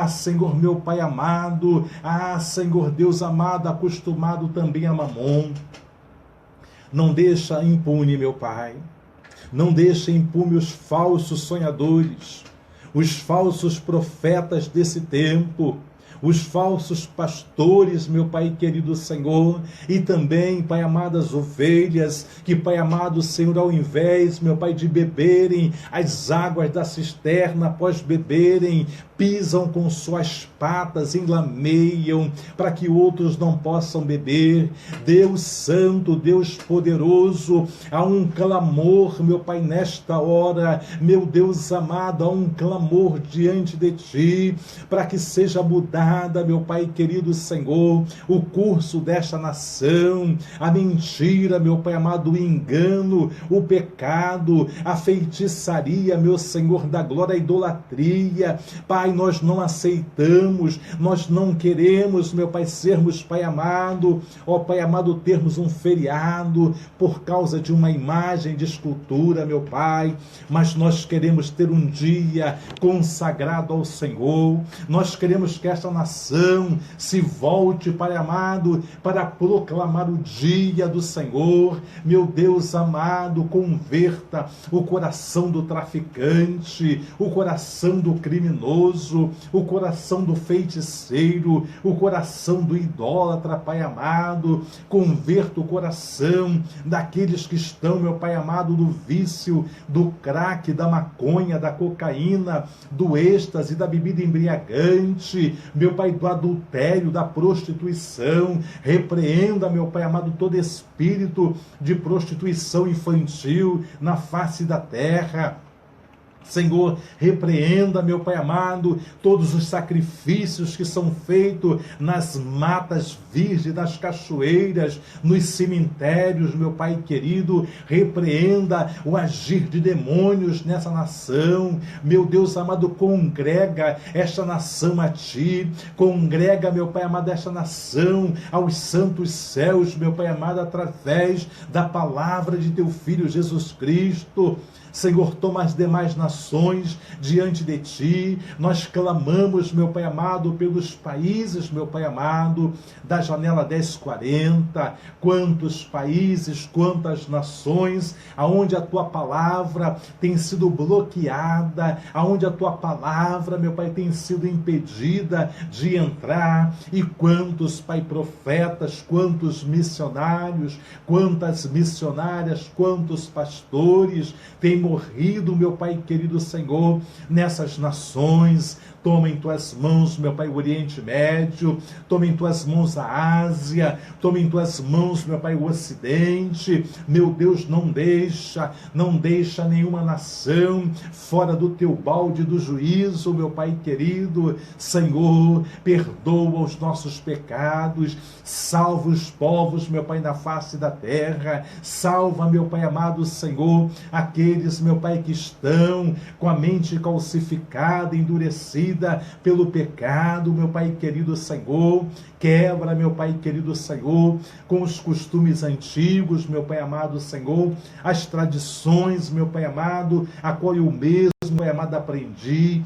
Senhor, meu Pai amado, Senhor Deus amado, acostumado também a mamon. Não deixa impune, meu Pai, não deixa impune os falsos sonhadores, os falsos profetas desse tempo, os falsos pastores, meu Pai querido Senhor, e também, Pai amado, as ovelhas, que, Pai amado Senhor, ao invés, meu Pai, de beberem as águas da cisterna, após beberem, pisam com suas patas, enlameiam, para que outros não possam beber. Deus Santo, Deus Poderoso, há um clamor, meu Pai, nesta hora, meu Deus amado, há um clamor diante de Ti, para que seja mudada, meu Pai querido Senhor, o curso desta nação, a mentira, meu Pai amado, o engano, o pecado, a feitiçaria, meu Senhor da glória, a idolatria. Pai, nós não aceitamos, nós não queremos, meu Pai, sermos, Pai amado, Pai amado, termos um feriado por causa de uma imagem de escultura, meu Pai, mas nós queremos ter um dia consagrado ao Senhor. Nós queremos que esta nação se volte, Pai amado, para proclamar o dia do Senhor. Meu Deus amado, converta o coração do traficante, o coração do criminoso, o coração do feiticeiro, o coração do idólatra, Pai amado. Converta o coração daqueles que estão, meu Pai amado, do vício, do crack, da maconha, da cocaína, do êxtase, da bebida embriagante, meu Pai, do adultério, da prostituição. Repreenda, meu Pai amado, todo espírito de prostituição infantil na face da terra. Senhor, repreenda, meu Pai amado, todos os sacrifícios que são feitos nas matas virgens, nas cachoeiras, nos cemitérios, meu Pai querido. Repreenda o agir de demônios nessa nação. Meu Deus amado, congrega esta nação a Ti, congrega, meu Pai amado, esta nação aos santos céus, meu Pai amado, através da palavra de Teu Filho Jesus Cristo. Senhor, toma as demais nações diante de Ti. Nós clamamos, meu Pai amado, pelos países, meu Pai amado, da janela 1040. Quantos países, quantas nações, aonde a Tua palavra tem sido bloqueada, aonde a Tua palavra, meu Pai, tem sido impedida de entrar. E quantos, Pai, profetas, quantos missionários, quantas missionárias, quantos pastores têm morrido, meu Pai querido Senhor, nessas nações. Toma em Tuas mãos, meu Pai, o Oriente Médio, toma em Tuas mãos a Ásia, toma em Tuas mãos, meu Pai, o Ocidente. Meu Deus, não deixa nenhuma nação fora do Teu balde do juízo, meu Pai querido. Senhor, perdoa os nossos pecados, salva os povos, meu Pai, na face da terra. Salva, meu Pai amado Senhor, aqueles, meu Pai, que estão com a mente calcificada, endurecida pelo pecado, meu Pai querido Senhor. Quebra, meu Pai querido Senhor, com os costumes antigos, meu Pai amado Senhor, as tradições, meu Pai amado, a qual eu mesmo, Pai amado, aprendi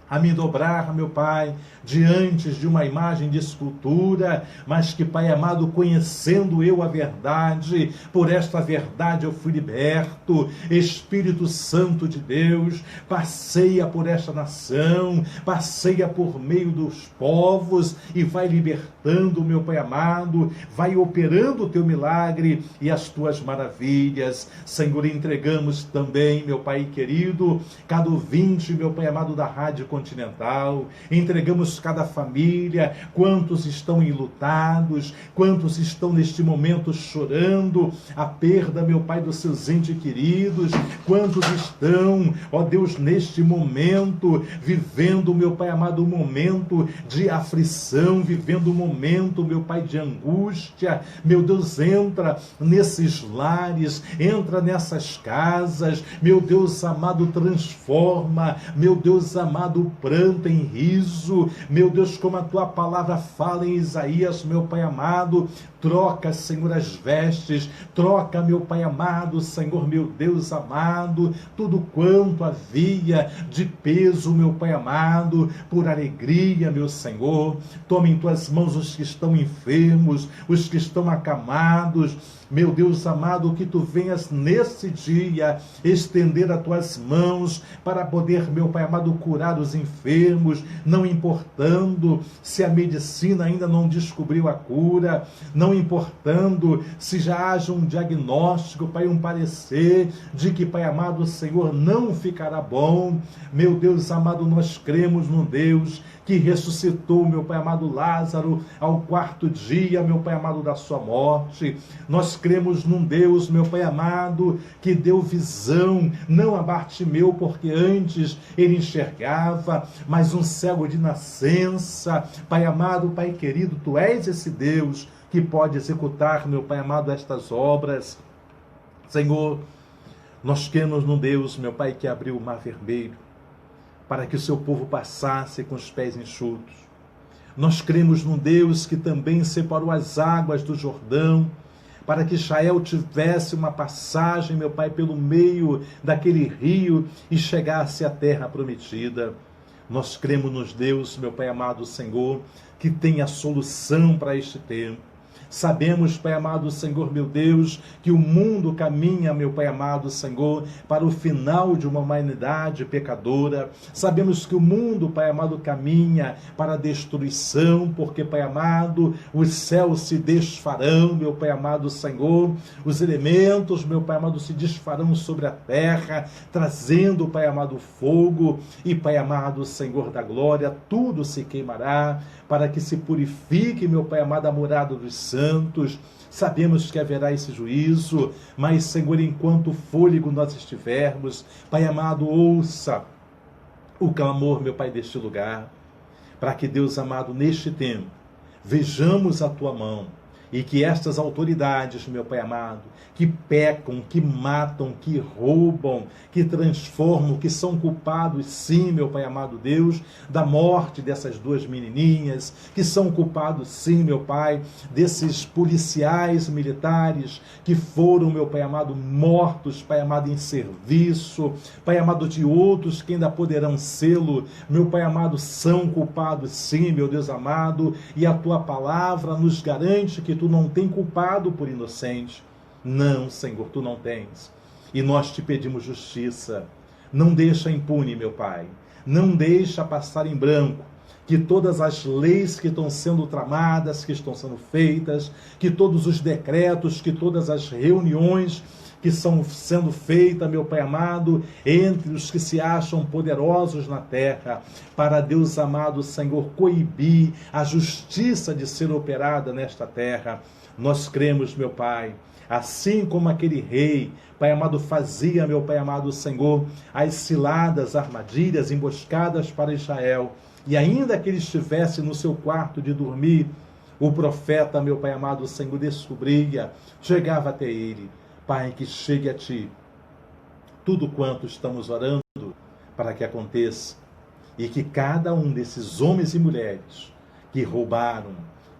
a me dobrar, meu Pai, diante de uma imagem de escultura, mas que, Pai amado, conhecendo eu a verdade, por esta verdade eu fui liberto. Espírito Santo de Deus, passeia por esta nação, passeia por meio dos povos e vai libertando, meu Pai amado, vai operando o Teu milagre e as Tuas maravilhas. Senhor, entregamos também, meu Pai querido, cada ouvinte, meu Pai amado, da Rádio Continental, entregamos cada família, quantos estão enlutados, quantos estão neste momento chorando a perda, meu Pai, dos seus entes queridos, quantos estão, ó Deus, neste momento, vivendo, meu Pai amado, um momento de aflição, vivendo um momento, meu Pai, de angústia. Meu Deus, entra nesses lares, entra nessas casas, meu Deus amado, transforma, meu Deus amado, o pranto em riso, meu Deus, como a tua palavra fala em Isaías, meu Pai amado, troca, Senhor, as vestes, troca, meu Pai amado, Senhor, meu Deus amado, tudo quanto havia de peso, meu Pai amado, por alegria, meu Senhor. Toma em tuas mãos os que estão enfermos, os que estão acamados, meu Deus amado, que tu venhas nesse dia estender as tuas mãos para poder, meu Pai amado, curar os enfermos, não importando se a medicina ainda não descobriu a cura, não importando se já haja um diagnóstico, Pai, um parecer de que, Pai amado, o Senhor não ficará bom. Meu Deus amado, nós cremos num Deus que ressuscitou, meu Pai amado, Lázaro ao quarto dia, meu Pai amado, da sua morte. Nós cremos num Deus, meu Pai amado, que deu visão, não a Bartimeu, porque antes ele enxergava, mas um cego de nascença. Pai amado, Pai querido, tu és esse Deus que pode executar, meu Pai amado, estas obras. Senhor, nós cremos num Deus, meu Pai, que abriu o mar vermelho para que o seu povo passasse com os pés enxutos. Nós cremos num Deus que também separou as águas do Jordão, para que Israel tivesse uma passagem, meu Pai, pelo meio daquele rio e chegasse à terra prometida. Nós cremos nos Deus, meu Pai amado, Senhor, que tem a solução para este tempo. Sabemos, Pai amado, Senhor, meu Deus, que o mundo caminha, meu Pai amado, Senhor, para o final de uma humanidade pecadora. Sabemos que o mundo, Pai amado, caminha para a destruição, porque, Pai amado, os céus se desfarão, meu Pai amado, Senhor, os elementos, meu Pai amado, se desfarão sobre a terra, trazendo, Pai amado, fogo, e, Pai amado, Senhor da glória, tudo se queimará, para que se purifique, meu Pai amado, a morada dos santos. Sabemos que haverá esse juízo, mas, Senhor, enquanto fôlego nós estivermos, Pai amado, ouça o clamor, meu Pai, deste lugar, para que, Deus amado, neste tempo, vejamos a tua mão, e que estas autoridades, meu Pai amado, que pecam, que matam, que roubam, que transformam, que são culpados, sim, meu Pai amado Deus, da morte dessas duas menininhas, que são culpados, sim, meu Pai, desses policiais militares que foram, meu Pai amado, mortos, Pai amado, em serviço, Pai amado, de outros que ainda poderão sê-lo, meu Pai amado, são culpados, sim, meu Deus amado, e a tua palavra nos garante que tu não tem culpado por inocente. Não, Senhor, tu não tens. E nós te pedimos justiça. Não deixa impune, meu Pai. Não deixa passar em branco que todas as leis que estão sendo tramadas, que estão sendo feitas, que todos os decretos, que todas as reuniões que estão sendo feitas, meu Pai amado, entre os que se acham poderosos na terra, para, Deus amado, Senhor, coibir a justiça de ser operada nesta terra. Nós cremos, meu Pai, assim como aquele rei, Pai amado, fazia, meu Pai amado, Senhor, as ciladas, armadilhas, emboscadas para Israel, e ainda que ele estivesse no seu quarto de dormir, o profeta, meu Pai amado, Senhor, descobria, chegava até ele. Pai, que chegue a Ti tudo quanto estamos orando para que aconteça, e que cada um desses homens e mulheres que roubaram,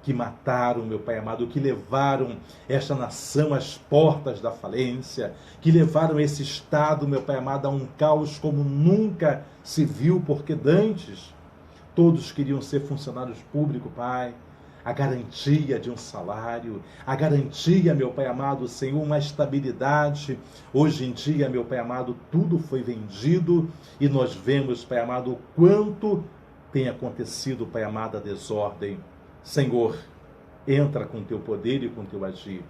que mataram, meu Pai amado, que levaram esta nação às portas da falência, que levaram esse Estado, meu Pai amado, a um caos como nunca se viu, porque dantes todos queriam ser funcionários públicos, Pai, a garantia de um salário, a garantia, meu Pai amado, Senhor, uma estabilidade. Hoje em dia, meu Pai amado, tudo foi vendido e nós vemos, Pai amado, o quanto tem acontecido, Pai amado, a desordem. Senhor, entra com teu poder e com teu agir.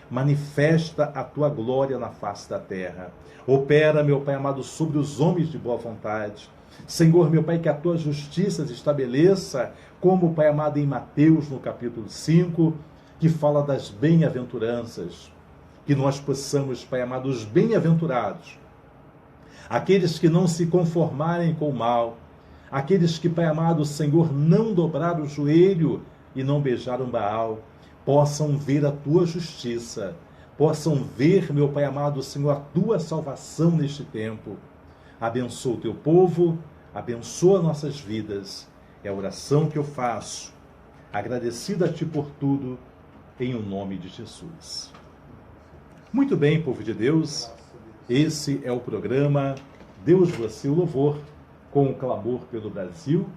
manifesta a tua glória na face da terra. Opera, meu Pai amado, sobre os homens de boa vontade. Senhor, meu Pai, que a tua justiça se estabeleça, como, Pai amado, em Mateus, no capítulo 5, que fala das bem-aventuranças. Que nós possamos, Pai amado, os bem-aventurados, aqueles que não se conformarem com o mal, aqueles que, Pai amado, Senhor, não dobraram o joelho e não beijaram Baal, possam ver a tua justiça, possam ver, meu Pai amado, Senhor, a tua salvação neste tempo. Abençoa o teu povo, abençoa nossas vidas. É a oração que eu faço, agradecido a ti por tudo, em o nome de Jesus. Muito bem, povo de Deus, esse é o programa Deus você o louvor, com o clamor pelo Brasil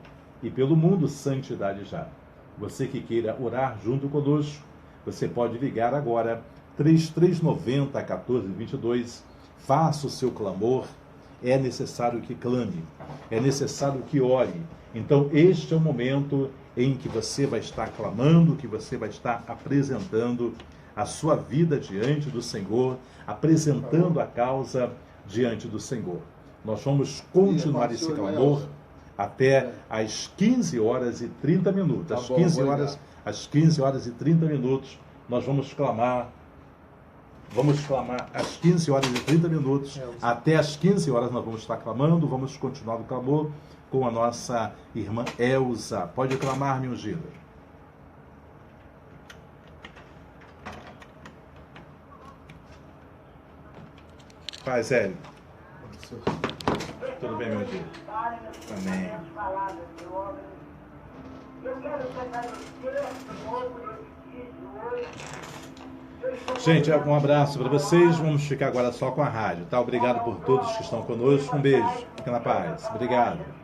e pelo mundo, santidade já. Você que queira orar junto conosco, você pode ligar agora, 3390-1422, faça o seu clamor, é necessário que clame, é necessário que ore. Então este é o momento em que você vai estar clamando, que você vai estar apresentando a sua vida diante do Senhor, apresentando a causa diante do Senhor. Nós vamos continuar esse clamor até às 15 horas e 30 minutos. Às 15 horas e 30 minutos, nós vamos clamar às 15 horas e 30 minutos. Até às 15 horas nós vamos estar clamando, vamos continuar o clamor com a nossa irmã Elza. Pode clamar, minha ungida. Paz, Hélio. Tudo bem, meu dia? Amém. Gente, um abraço para vocês. Vamos ficar agora só com a rádio, tá? Obrigado por todos que estão conosco. Um beijo. Fica na paz. Obrigado.